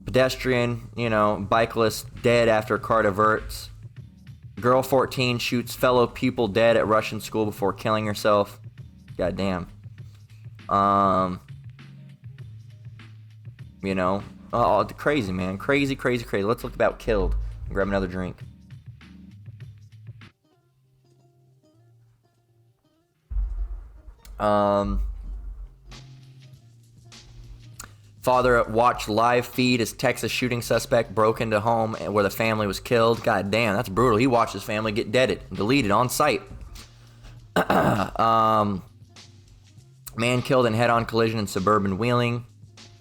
Pedestrian, bikeless, dead after car diverts. Girl 14 shoots fellow pupil dead at Russian school before killing herself. God damn. Oh, crazy, man. Crazy. Let's look about killed and grab another drink. Father watched live feed as Texas shooting suspect broke into home where the family was killed. God damn, that's brutal. He watched his family get deaded and deleted on sight. Man killed in head-on collision in suburban Wheeling.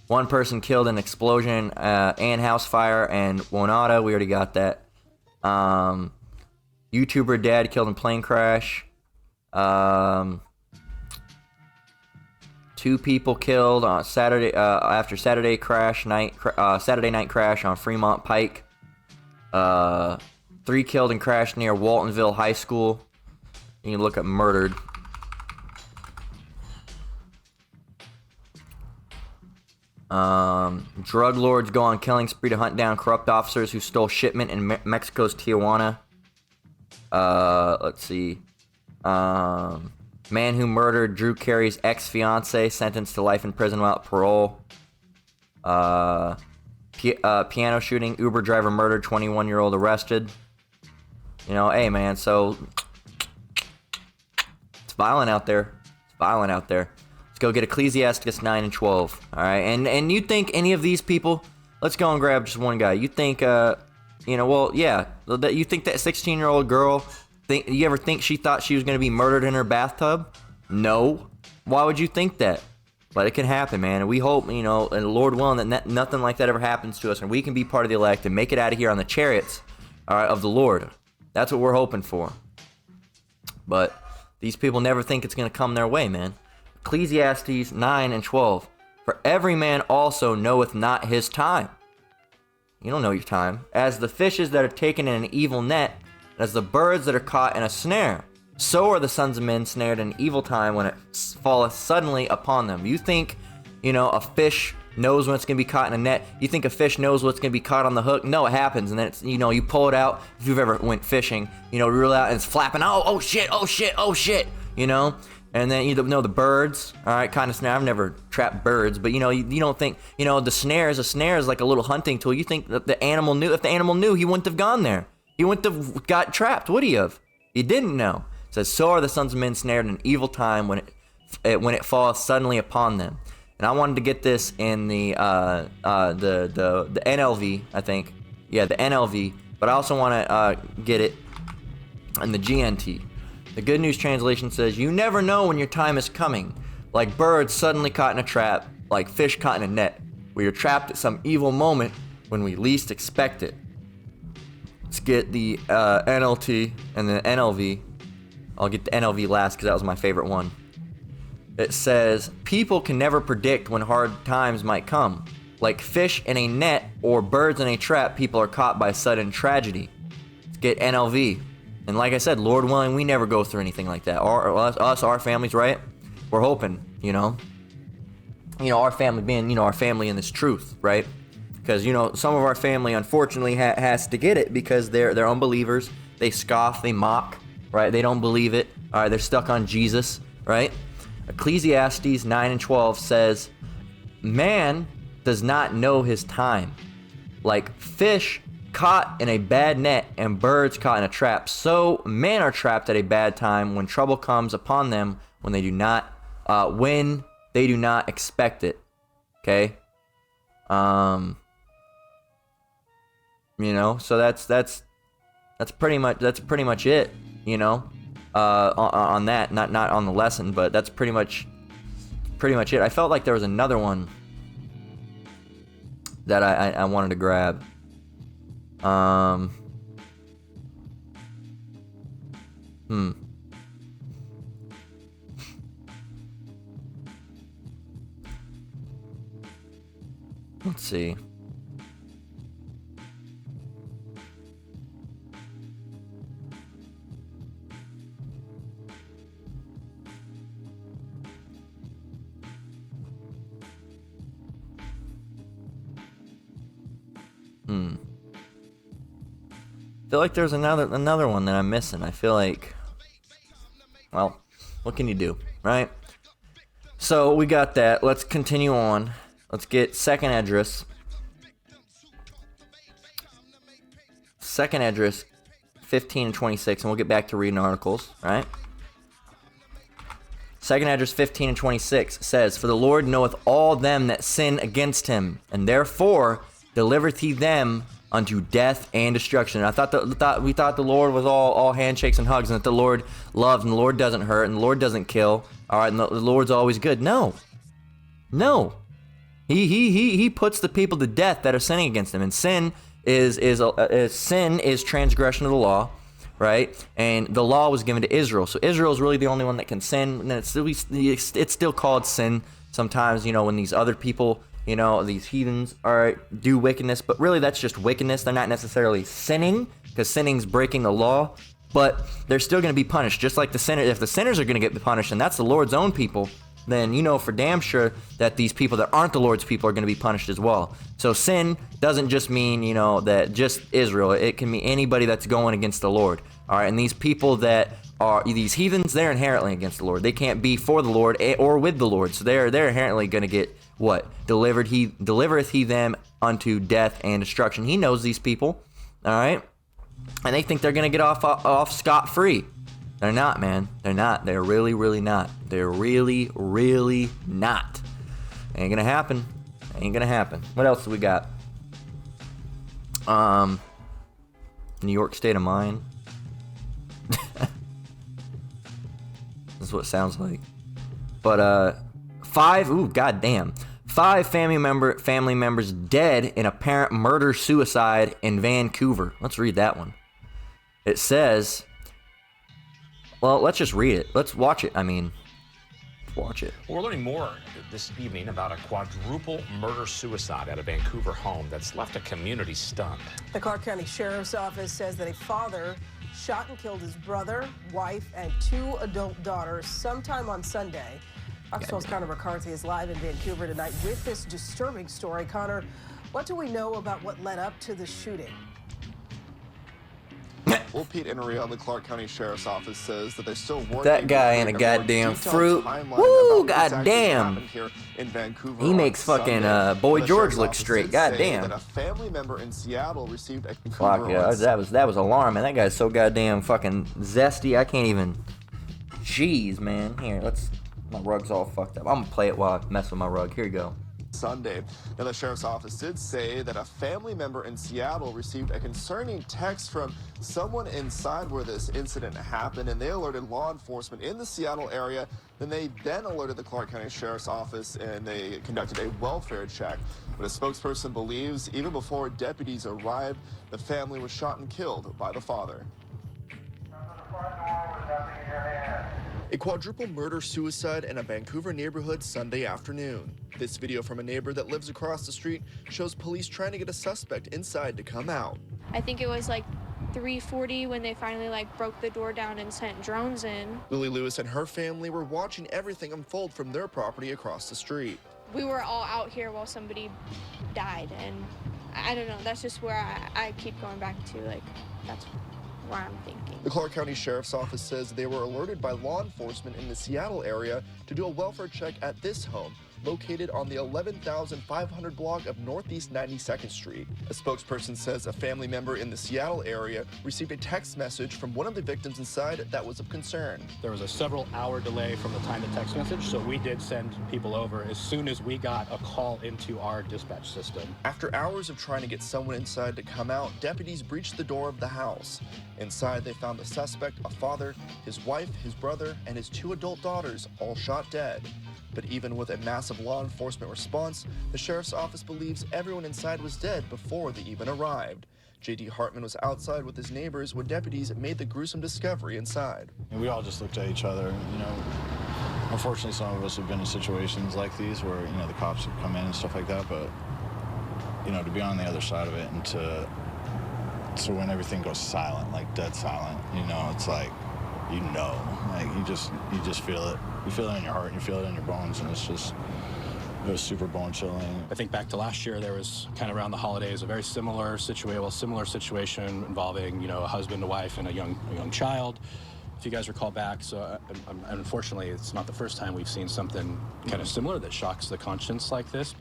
1 person killed in explosion, and house fire, and Wonata. We already got that. YouTuber dead killed in plane crash. 2 people killed on Saturday after Saturday night crash on Fremont Pike. 3 killed in crash near Waltonville High School. You can look up murdered. Drug lords go on killing spree to hunt down corrupt officers who stole shipment in Mexico's Tijuana. Let's see. Man who murdered Drew Carey's ex-fiancée sentenced to life in prison without parole. Piano shooting, Uber driver murdered, 21-year-old arrested. Hey man, so it's violent out there. Let's go get Ecclesiastes 9 and 12. All right, and you think any of these people? Let's go and grab just one guy. You think, you think that 16-year-old girl? You ever think she thought she was going to be murdered in her bathtub? No. Why would you think that? But it can happen, man. And we hope, and Lord willing, that nothing like that ever happens to us, and we can be part of the elect and make it out of here on the chariots, all right, of the Lord. That's what we're hoping for. But these people never think it's going to come their way, man. Ecclesiastes 9 and 12. For every man also knoweth not his time. You don't know your time. As the fishes that are taken in an evil net, and as the birds that are caught in a snare, so are the sons of men snared in an evil time when it falleth suddenly upon them. You think, a fish knows when it's going to be caught in a net? You think a fish knows what's going to be caught on the hook? No, it happens. And then it's, you pull it out. If you've ever went fishing, reel it out and it's flapping. Oh shit. And then, the birds, all right, kind of snare. I've never trapped birds, but, you don't think, a snare is like a little hunting tool. You think that the animal knew. If the animal knew, he wouldn't have gone there. He wouldn't have got trapped, would he have? He didn't know. It says, so are the sons of men snared in an evil time when it falleth suddenly upon them. And I wanted to get this in the NLV, I think. Yeah, the NLV. But I also want to get it in the GNT. The Good News Translation says, you never know when your time is coming. Like birds suddenly caught in a trap, like fish caught in a net. We are trapped at some evil moment when we least expect it. Let's get the NLT and the NLV. I'll get the NLV last because that was my favorite one. It says, people can never predict when hard times might come. Like fish in a net or birds in a trap, people are caught by sudden tragedy. Let's get NLV. And like I said, Lord willing, we never go through anything like that. Our families, right? We're hoping, our family being, our family in this truth, right? Because, some of our family, unfortunately, has to get it because they're unbelievers. They scoff, they mock, right? They don't believe it. All right, they're stuck on Jesus, right? Ecclesiastes 9:12 says, man does not know his time. Like fish caught in a bad net and birds caught in a trap, so men are trapped at a bad time when trouble comes upon them when they do not expect it. Okay? So that's pretty much it, on that, not on the lesson, but that's pretty much it. I felt like there was another one that I wanted to grab. Let's see. I feel like there's another one that I'm missing. I feel like, well, what can you do, right? So we got that. Let's continue on. Let's get Second Esdras. Second Esdras 15 and 26, and we'll get back to reading articles, right? Second Esdras 15 and 26 says, for the Lord knoweth all them that sin against him, and therefore delivereth he them unto death and destruction. And we thought the Lord was all handshakes and hugs, and that the Lord loves, and the Lord doesn't hurt, and the Lord doesn't kill. All right, and the Lord's always good. No. He puts the people to death that are sinning against him, and sin is transgression of the law, right? And the law was given to Israel, so Israel is really the only one that can sin, and it's still called sin sometimes. When these other people, these heathens do wickedness, but really that's just wickedness. They're not necessarily sinning, because sinning's breaking the law, but they're still going to be punished, just like the sinner. If the sinners are going to get punished, and that's the Lord's own people, then for damn sure that these people that aren't the Lord's people are going to be punished as well. So sin doesn't just mean, that just Israel. It can mean anybody that's going against the Lord. All right, and these people that are these heathens, they're inherently against the Lord. They can't be for the Lord or with the Lord. So they're inherently going to get what? Delivereth he them unto death and destruction. He knows these people, all right? And they think they're going to get off scot-free. They're not, man. They're not. They're really, really not. They're really, really not. Ain't gonna happen. What else do we got? New York State of Mind. That's what it sounds like. But 5 family members dead in apparent murder-suicide in Vancouver. Let's read that one. It says, well, let's just read it. Let's watch it. I mean, watch it. We're learning more this evening about a quadruple murder-suicide at a Vancouver home that's left a community stunned. The Clark County Sheriff's Office says that a father shot and killed his brother, wife, and 2 adult daughters sometime on Sunday. Fox 12's Connor McCarthy is live in Vancouver tonight with this disturbing story. Connor, what do we know about what led up to the shooting? Well, Pete Enria, the Clark County Sheriff's Office, says that they're still working. That guy ain't a goddamn fruit. Woo, goddamn. He makes fucking Boy George look straight. Goddamn. A family member in Seattle received a fuck yeah, that was alarming. That guy's so goddamn fucking zesty. I can't even. Jeez, man. Here, my rug's all fucked up. I'm gonna play it while I mess with my rug. Here you go. Sunday. Now, the Sheriff's Office did say that a family member in Seattle received a concerning text from someone inside where this incident happened, and they alerted law enforcement in the Seattle area. They then alerted the Clark County Sheriff's Office, and they conducted a welfare check. But a spokesperson believes even before deputies arrived, the family was shot and killed by the father. A quadruple murder-suicide in a Vancouver neighborhood Sunday afternoon. This video from a neighbor that lives across the street shows police trying to get a suspect inside to come out. I think it was like 3:40 when they finally broke the door down and sent drones in. Lily Lewis and her family were watching everything unfold from their property across the street. We were all out here while somebody died, and I don't know, that's just where I keep going back to, that's where I'm thinking. The Clark County Sheriff's Office says they were alerted by law enforcement in the Seattle area to do a welfare check at this home, located on the 11,500 block of Northeast 92nd Street. A spokesperson says a family member in the Seattle area received a text message from one of the victims inside that was of concern. There was a several-hour delay from the time of text message, so we did send people over as soon as we got a call into our dispatch system. After hours of trying to get someone inside to come out, deputies breached the door of the house. Inside, they found the suspect, a father, his wife, his brother, and his 2 adult daughters, all shot dead. But even with a massive law enforcement response, the Sheriff's Office believes everyone inside was dead before they even arrived. J.D. Hartman was outside with his neighbors when deputies made the gruesome discovery inside. And we all just looked at each other. Unfortunately, some of us have been in situations like these where, the cops have come in and stuff like that, but, to be on the other side of it and to when everything goes silent, dead silent, it's like, you just feel it. You feel it in your heart, and you feel it in your bones, and it was super bone chilling. I think back to last year, there was kind of around the holidays a very similar situation involving, a husband, a wife, and a young child. If you guys recall back, so unfortunately, it's not the first time we've seen something kind of similar that shocks the conscience like this.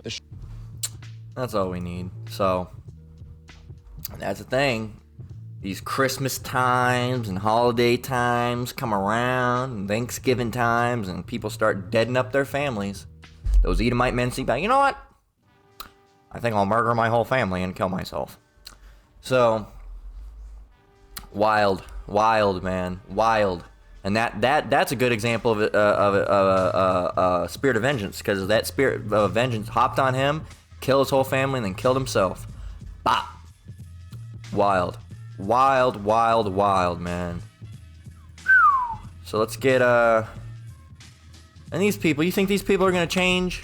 That's all we need. So that's the thing. These Christmas times and holiday times come around, and Thanksgiving times, and people start deading up their families. Those Edomite men see back, you know what? I think I'll murder my whole family and kill myself. So, wild, man, wild. And that's a good example of a spirit of vengeance, because that spirit of vengeance hopped on him, killed his whole family, and then killed himself. Bop. Wild, man. So let's get and these people, you think these people are gonna change?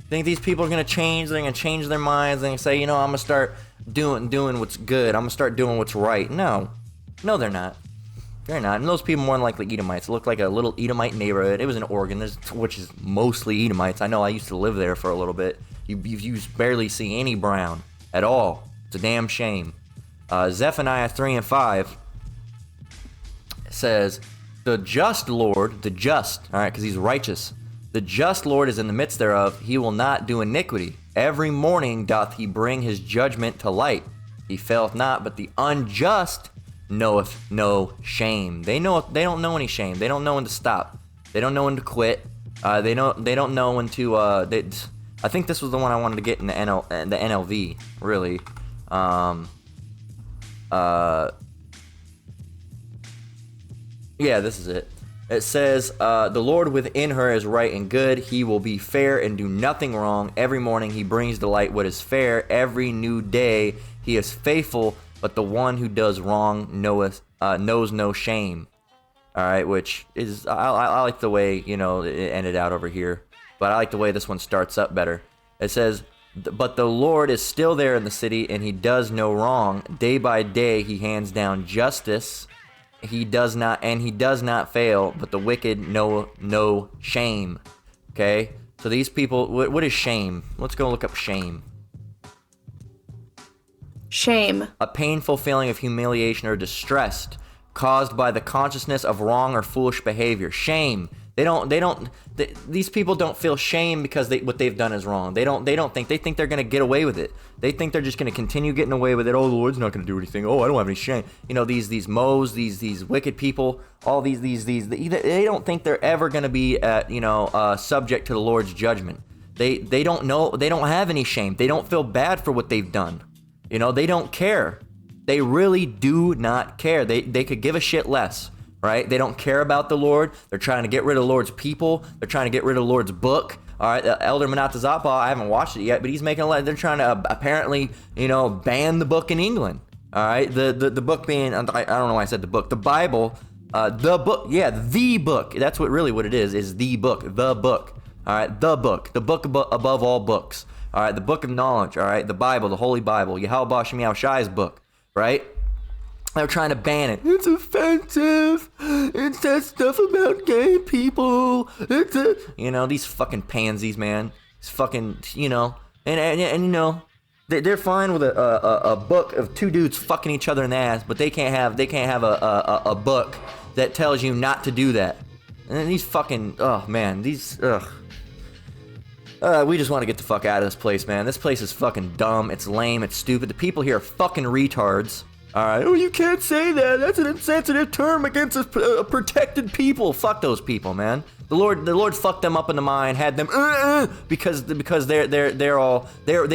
Think these people are gonna change? They're gonna change their minds and say, I'm gonna start doing what's good. I'm gonna start doing what's right. No, they're not. They're not. And those people more than likely Edomites. It looked like a little Edomite neighborhood. It was in Oregon, which is mostly Edomites. I know I used to live there for a little bit. You barely see any brown at all. It's a damn shame. Zephaniah 3:5 says, the just Lord, all right, because he's righteous. The just Lord is in the midst thereof. He will not do iniquity. Every morning doth he bring his judgment to light. He faileth not, but the unjust knoweth no shame. They don't know any shame. They don't know when to stop. They don't know when to quit. They don't know when to. I think this was the one I wanted to get in the NLV. Really. Yeah, this is it. It says, the Lord within her is right and good. He will be fair and do nothing wrong. Every morning he brings to light what is fair. Every new day he is faithful, but the one who does wrong knows no shame. All right, which is I like the way, you know, it ended out over here, but I like the way this one starts up better. It says, but the Lord is still there in the city, and he does no wrong. Day by day he hands down justice. He does not fail, but the wicked know no shame. Okay, so these people, what is shame? Let's go look up shame. Shame. A painful feeling of humiliation or distress caused by the consciousness of wrong or foolish behavior. Shame. These people don't feel shame because what they've done is wrong. They think they're gonna get away with it. They think they're just gonna continue getting away with it. Oh, the Lord's not gonna do anything. Oh, I don't have any shame. You know, these moes, these wicked people, all these, they don't think they're ever gonna be, subject to the Lord's judgment. They don't know. They don't have any shame. They don't feel bad for what they've done. You know, they don't care. They really do not care. They could give a shit less. Right? They don't care about the Lord. They're trying to get rid of the Lord's people. They're trying to get rid of the Lord's book. All right, Elder Manatazapa, I haven't watched it yet, but he's making a lot. They're trying to apparently, ban the book in England. All right, the book being, I don't know why I said the book, the Bible, the book, yeah, the book. That's what it is the book, the book. All right, the book above all books. All right, the book of knowledge. All right, the Bible, the Holy Bible, Yahweh Shem Shai's book. Right? They're trying to ban it. It's offensive. It says stuff about gay people. These fucking pansies, man. It's fucking, they're fine with a book of two dudes fucking each other in the ass, but they can't have a book that tells you not to do that. And then these fucking, we just want to get the fuck out of this place, man. This place is fucking dumb. It's lame. It's stupid. The people here are fucking retards. All right. Oh, you can't say that. That's an insensitive term against a protected people. Fuck those people, man. The Lord fucked them up in the mind, had them because they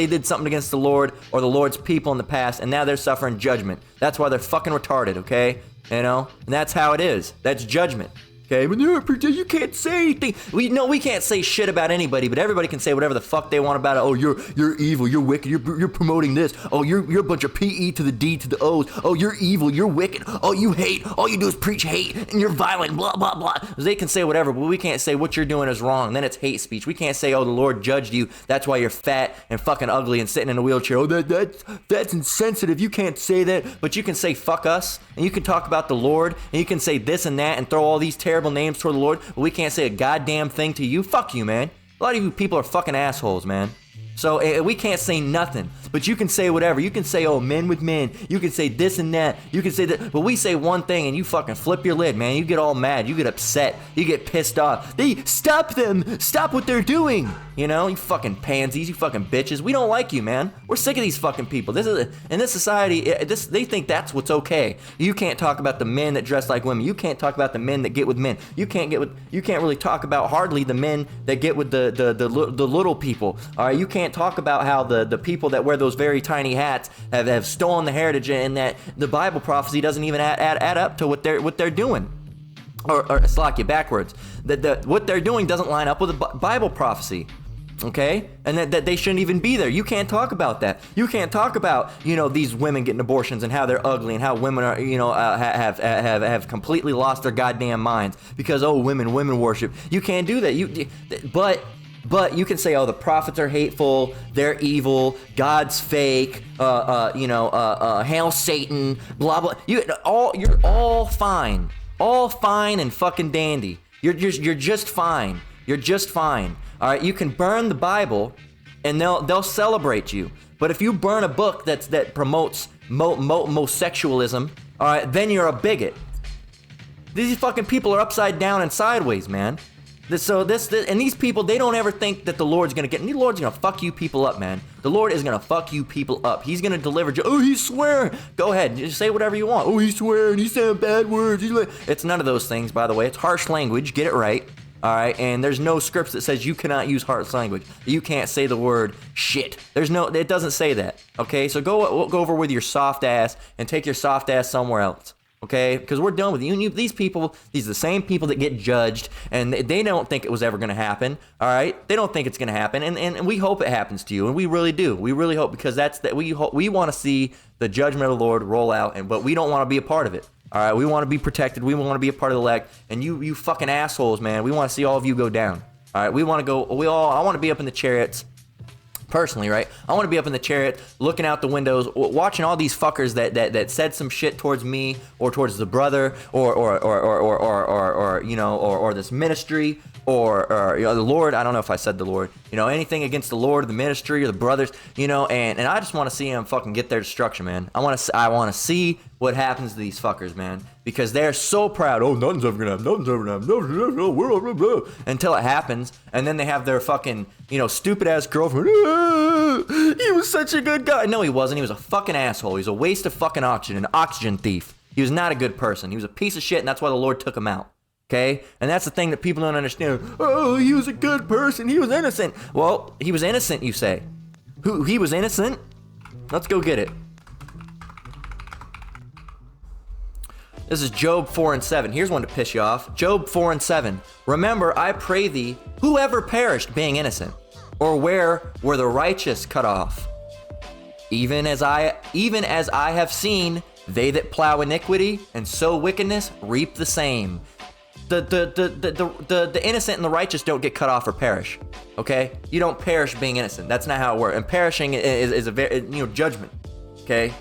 did something against the Lord or the Lord's people in the past, and now they're suffering judgment. That's why they're fucking retarded, okay? And that's how it is. That's judgment. Okay, but you can't say anything. We can't say shit about anybody, but everybody can say whatever the fuck they want about it. Oh, you're evil, you're wicked, you're promoting this. Oh, you're a bunch of PE to the D to the O's. Oh, you're evil, you're wicked. Oh, you hate. All you do is preach hate, and you're violent. Blah blah blah. They can say whatever, but we can't say what you're doing is wrong. Then it's hate speech. We can't say, oh, the Lord judged you. That's why you're fat and fucking ugly and sitting in a wheelchair. Oh, that's insensitive. You can't say that, but you can say fuck us, and you can talk about the Lord, and you can say this and that, and throw all these terrible names toward the Lord, but we can't say a goddamn thing to you. Fuck you, man. A lot of you people are fucking assholes, man. So we can't say nothing, but you can say whatever. You can say, oh, men with men. You can say this and that. You can say that, but we say one thing and you fucking flip your lid, man. You get all mad. You get upset. You get pissed off. Stop them. Stop what they're doing. You fucking pansies. You fucking bitches. We don't like you, man. We're sick of these fucking people. In this society, they think that's what's okay. You can't talk about the men that dress like women. You can't talk about the men that get with men. You can't really talk about hardly the men that get with the little people. All right, you can't talk about how the people that wear those very tiny hats have stolen the heritage, and that the Bible prophecy doesn't even add up to what they're doing. Or slack you backwards. That what they're doing doesn't line up with the Bible prophecy. Okay, and that they shouldn't even be there. You can't talk about that. You can't talk about these women getting abortions and how they're ugly and how women are have completely lost their goddamn minds because women worship. You can't do that. But you can say, oh, the prophets are hateful, they're evil, God's fake, hail Satan, blah blah. You're all fine and fucking dandy. You're just fine. You're just fine. All right, you can burn the Bible, and they'll celebrate you. But if you burn a book that promotes homosexualism, all right, then you're a bigot. These fucking people are upside down and sideways, man. And these people, they don't ever think that the Lord's gonna the Lord's gonna fuck you people up, man. The Lord is gonna fuck you people up. He's gonna deliver you. Oh, he's swearing. Go ahead, just say whatever you want. Oh, he's swearing. He's saying bad words. It's none of those things, by the way. It's harsh language. Get it right. All right, and there's no scripts that says you cannot use harsh language. You can't say the word shit. It doesn't say that. Okay, so go over with your soft ass and take your soft ass somewhere else. Okay, because we're done with you. These people, these are the same people that get judged, and they don't think it was ever going to happen. All right, they don't think it's going to happen, and we hope it happens to you, and we really do. We really hope, because we want to see the judgment of the Lord roll out, but we don't want to be a part of it. All right, we want to be protected. We want to be a part of the elect. And you fucking assholes, man, we want to see all of you go down. All right, I want to be up in the chariots. Personally, right? I want to be up in the chariot, looking out the windows, watching all these fuckers that said some shit towards me or towards the brother or you know, or this ministry or you know, the Lord. I don't know if I said the Lord. You know, anything against the Lord, the ministry, or the brothers. You know, and I just want to see them fucking get their destruction, man. I want to see what happens to these fuckers, man, because they're so proud. Oh, nothing's ever gonna happen. Nothing's ever gonna happen. No, until it happens, and then they have their fucking, you know, stupid ass girlfriend. He was such a good guy. No, he wasn't. He was a fucking asshole. He was a waste of fucking oxygen, an oxygen thief. He was not a good person. He was a piece of shit, and that's why the Lord took him out. Okay? And that's the thing that people don't understand. Oh, he was a good person. He was innocent. Well, he was innocent, you say. He was innocent? Let's go get it. This is Job 4:7. Here's one to piss you off. Job 4:7. Remember, I pray thee, whoever perished being innocent, or where were the righteous cut off? Even as I have seen, they that plow iniquity and sow wickedness reap the same. The innocent and the righteous don't get cut off or perish. Okay? You don't perish being innocent. That's not how it works. And perishing is a very, you know, judgment. Okay?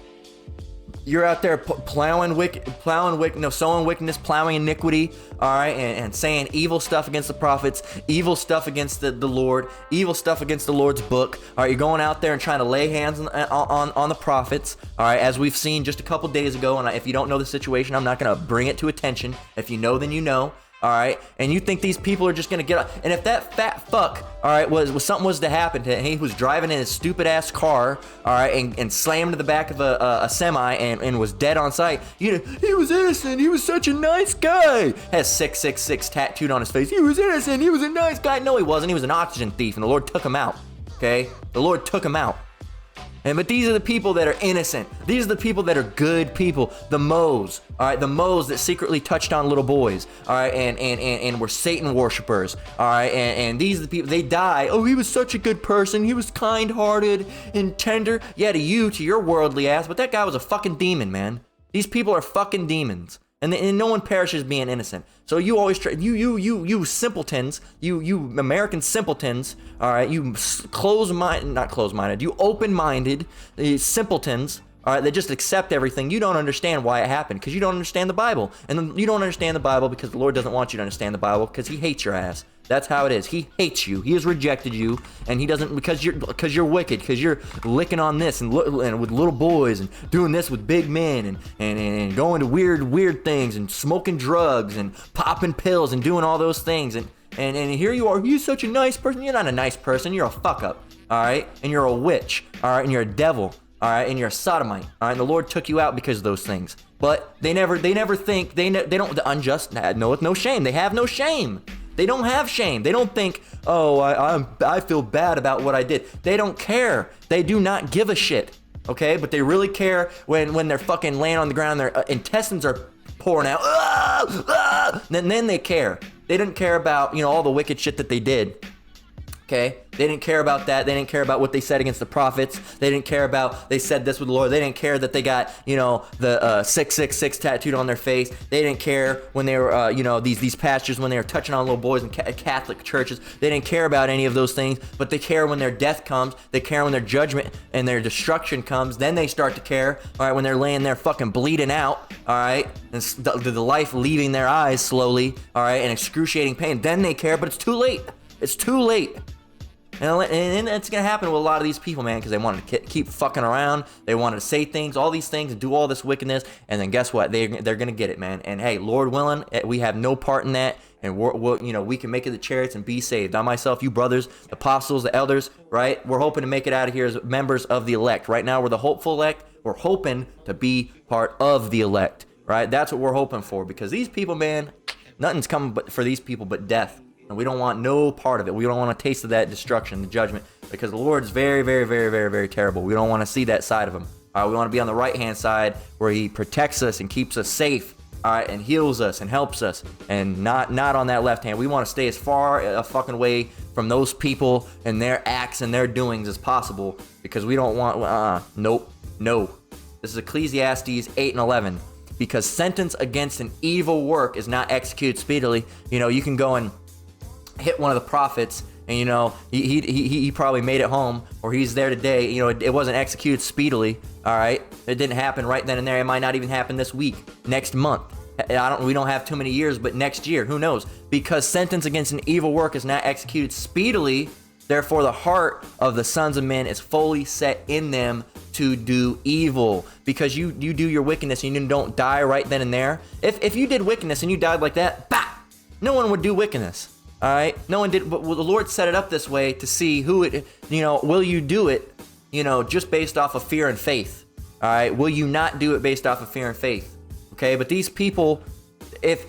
You're out there sowing wickedness, plowing iniquity, all right, and saying evil stuff against the prophets, evil stuff against the Lord, evil stuff against the Lord's book. All right, you're going out there and trying to lay hands on the prophets, all right, as we've seen just a couple days ago. And if you don't know the situation, I'm not going to bring it to attention. If you know, then you know. All right, and you think these people are just gonna get up? And if that fat fuck, all right, was something was to happen to him, he was driving in his stupid ass car, all right, and slammed to the back of a semi and was dead on sight. You know, he was innocent. He was such a nice guy. Has 666 tattooed on his face. He was innocent. He was a nice guy. No, he wasn't. He was an oxygen thief, and the Lord took him out. Okay, the Lord took him out. But these are the people that are innocent. These are the people that are good people. The Moes, all right, the Moes that secretly touched on little boys, all right, and were Satan worshipers, all right, and these are the people. They die. Oh, he was such a good person. He was kind-hearted and tender. Yeah, to your worldly ass, but that guy was a fucking demon, man. These people are fucking demons. And no one perishes being innocent. So you always try, you simpletons, you American simpletons, all right, you you open-minded simpletons, all right, they just accept everything. You don't understand why it happened because you don't understand the Bible. And then you don't understand the Bible because the Lord doesn't want you to understand the Bible because he hates your ass. That's how it is. He hates you. He has rejected you, and he doesn't because you're wicked, because you're licking on this and with little boys and doing this with big men and going to weird things and smoking drugs and popping pills and doing all those things and here you are. You're such a nice person. You're not a nice person. You're a fuck up. All right, and you're a witch. All right, and you're a devil. All right, and you're a sodomite. All right, and the Lord took you out because of those things. But they never think they don't the unjust no shame. They have no shame. They don't have shame. They don't think, oh, I feel bad about what I did. They don't care. They do not give a shit. Okay, but they really care when they're fucking laying on the ground. Their intestines are pouring out. Then they care. They didn't care about, you know, all the wicked shit that they did. Okay, they didn't care about that. They didn't care about what they said against the prophets. They didn't care about they said this with the Lord. They didn't care that they got, you know, the 666 tattooed on their face. They didn't care when they were, you know, these pastors when they were touching on little boys in Catholic churches. They didn't care about any of those things, but they care when their death comes. They care when their judgment and their destruction comes. Then they start to care. All right, when they're laying there fucking bleeding out. All right, and the life leaving their eyes slowly. All right, and excruciating pain. Then they care, but it's too late. It's too late. And it's going to happen with a lot of these people, man, because they wanted to keep fucking around. They wanted to say things, all these things, and do all this wickedness. And then guess what? They're going to get it, man. And hey, Lord willing, we have no part in that. And we can make it the chariots and be saved. I myself, you brothers, the apostles, the elders, right? We're hoping to make it out of here as members of the elect. Right now, we're the hopeful elect. We're hoping to be part of the elect, right? That's what we're hoping for. Because these people, man, nothing's coming for these people but death. And we don't want no part of it. We don't want a taste of that destruction, the judgment, because the Lord's very, very, very, very, very terrible. We don't want to see that side of him. All right, we want to be on the right-hand side where he protects us and keeps us safe, all right, and heals us and helps us, and not on that left hand. We want to stay as far a fucking way from those people and their acts and their doings as possible, because we don't want, no. This is Ecclesiastes 8 and 11. because sentence against an evil work is not executed speedily. You know, you can go and hit one of the prophets, and you know he probably made it home, or he's there today. You know, it wasn't executed speedily. All right, it didn't happen right then and there. It might not even happen this week, next month. We don't have too many years, but next year, who knows? Because sentence against an evil work is not executed speedily. Therefore, the heart of the sons of men is fully set in them to do evil. Because you do your wickedness and you don't die right then and there. If you did wickedness and you died like that, bah, no one would do wickedness. All right, no one did. But the Lord set it up this way to see who it. You know, will you do it? You know, just based off of fear and faith. All right, will you not do it based off of fear and faith? Okay, but these people, if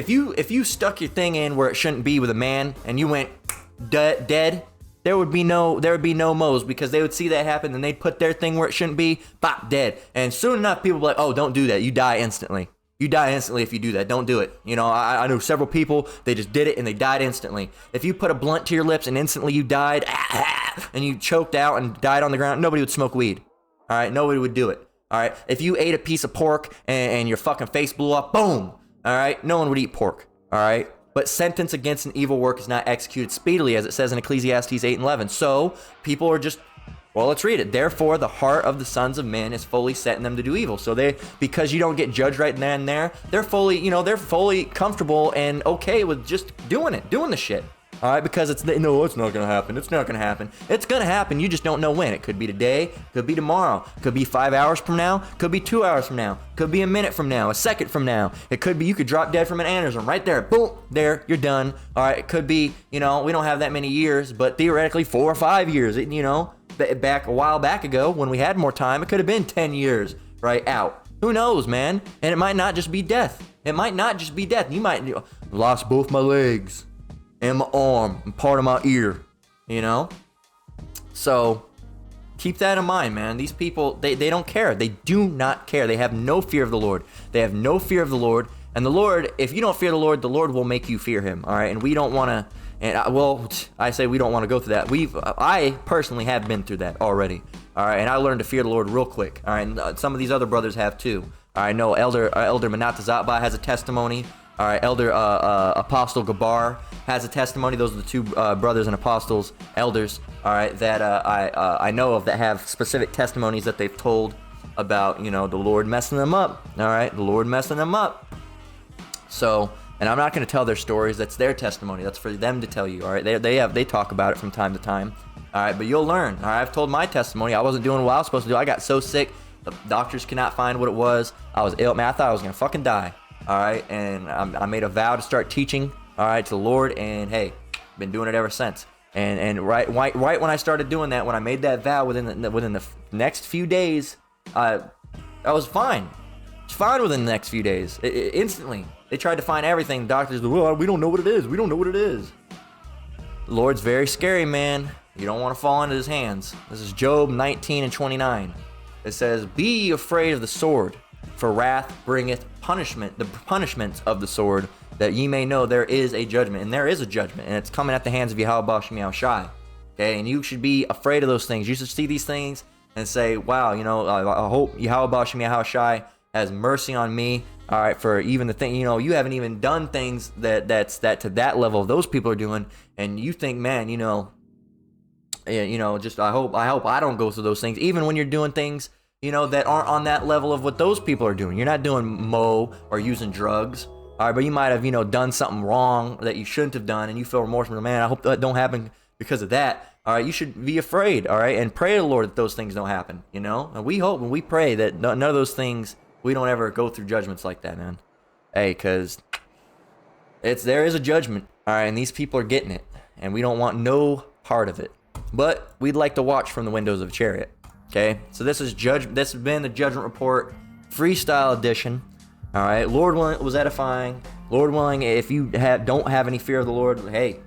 you stuck your thing in where it shouldn't be with a man and you went dead, there would be no mo's, because they would see that happen and they'd put their thing where it shouldn't be, bop, dead. And soon enough, people be like, oh, don't do that. You die instantly. You die instantly if you do that. Don't do it. You know, I know several people, they just did it and they died instantly. If you put a blunt to your lips and instantly you died, and you choked out and died on the ground, nobody would smoke weed. All right, nobody would do it. All right, if you ate a piece of pork and your fucking face blew up, boom. All right, no one would eat pork. All right, but sentence against an evil work is not executed speedily, as it says in Ecclesiastes 8:11. So people are just, well, let's read it. Therefore, the heart of the sons of men is fully set in them to do evil. So because you don't get judged right then and there, they're fully comfortable and okay with just doing the shit. All right, because it's not gonna happen. It's not gonna happen. It's gonna happen. You just don't know when. It could be today. Could be tomorrow. Could be 5 hours from now. Could be 2 hours from now. Could be a minute from now. A second from now. It could be you could drop dead from an aneurysm right there. Boom, there, you're done. All right. It could be, you know, we don't have that many years, but theoretically 4 or 5 years. You know, back a while back ago when we had more time, it could have been 10 years right out. Who knows, man? And it might not just be death. It might not just be death. You might lost both my legs and my arm and part of my ear, you know? So keep that in mind, man. These people, they don't care. They do not care. They have no fear of the Lord. They have no fear of the Lord. And the Lord, if you don't fear the Lord will make you fear him, all right? And we don't want to, I say we don't want to go through that. I personally have been through that already, all right? And I learned to fear the Lord real quick, all right? And some of these other brothers have too. I know Elder Manatazatba has a testimony. All right, Elder Apostle Gabar has a testimony. Those are the two brothers and apostles, elders, all right, that I know of that have specific testimonies that they've told about, you know, the Lord messing them up, all right, the Lord messing them up. So, and I'm not going to tell their stories. That's their testimony. That's for them to tell you, all right. They talk about it from time to time, all right, but you'll learn. All right, I've told my testimony. I wasn't doing what I was supposed to do. I got so sick, the doctors could not find what it was. I was ill, man. I thought I was going to fucking die. All right, and I made a vow to start teaching, all right, to the Lord, and hey, been doing it ever since. And right when I started doing that, when I made that vow, within the next few days, I was fine. It's fine within the next few days. Instantly, they tried to find everything. Doctors, well, we don't know what it is. We don't know what it is. The Lord's very scary, man. You don't want to fall into his hands. This is Job 19:29. It says, "Be ye afraid of the sword, for wrath bringeth punishment, the punishments of the sword, that ye may know there is a judgment." And there is a judgment, and it's coming at the hands of Yahweh Shem Shai. Okay, and you should be afraid of those things. You should see these things and say, wow, you know, I hope Yahweh Shem Shai has mercy on me. All right, for even the thing, you know, you haven't even done things that's to that level of those people are doing, and you think, man, just I hope I don't go through those things, even when you're doing things, you know, that aren't on that level of what those people are doing. You're not doing mow or using drugs, all right, but you might have, you know, done something wrong that you shouldn't have done, and you feel remorseful. Man, I hope that don't happen because of that. All right, you should be afraid, all right, and pray to the Lord that those things don't happen, you know. And we hope and we pray that none of those things, we don't ever go through judgments like that, man. Hey, because there is a judgment, all right, and these people are getting it, and we don't want no part of it. But we'd like to watch from the windows of a chariot. Okay, so this has been the Judgment Report Freestyle edition. All right, Lord willing, it was edifying. Lord willing, if you don't have any fear of the Lord, hey,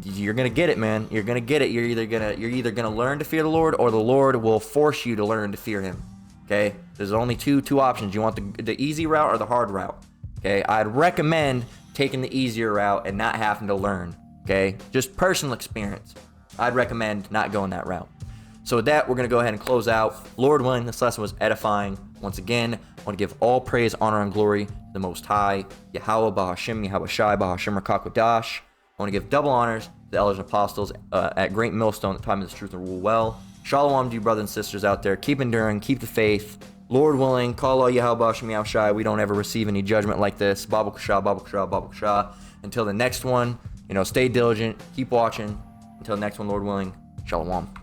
you're gonna get it, man. You're gonna get it. You're either gonna learn to fear the Lord, or the Lord will force you to learn to fear Him. Okay, there's only two options. You want the easy route or the hard route. Okay, I'd recommend taking the easier route and not having to learn. Okay, just personal experience. I'd recommend not going that route. So with that, we're going to go ahead and close out. Lord willing, this lesson was edifying. Once again, I want to give all praise, honor, and glory to the Most High, Yahweh, Bahashim, Yahweh Shai, Bahashim, Rakakwadash. I want to give double honors to the elders and apostles at Great Millstone, the time of this truth and rule well. Shalom to you brothers and sisters out there. Keep enduring, keep the faith. Lord willing, call all Yahweh, Bahashim, Yahweh Shai. We don't ever receive any judgment like this. Babu Kasha, Babu Kasha, Babu Kasha. Until the next one, stay diligent, keep watching. Until the next one, Lord willing, Shalom.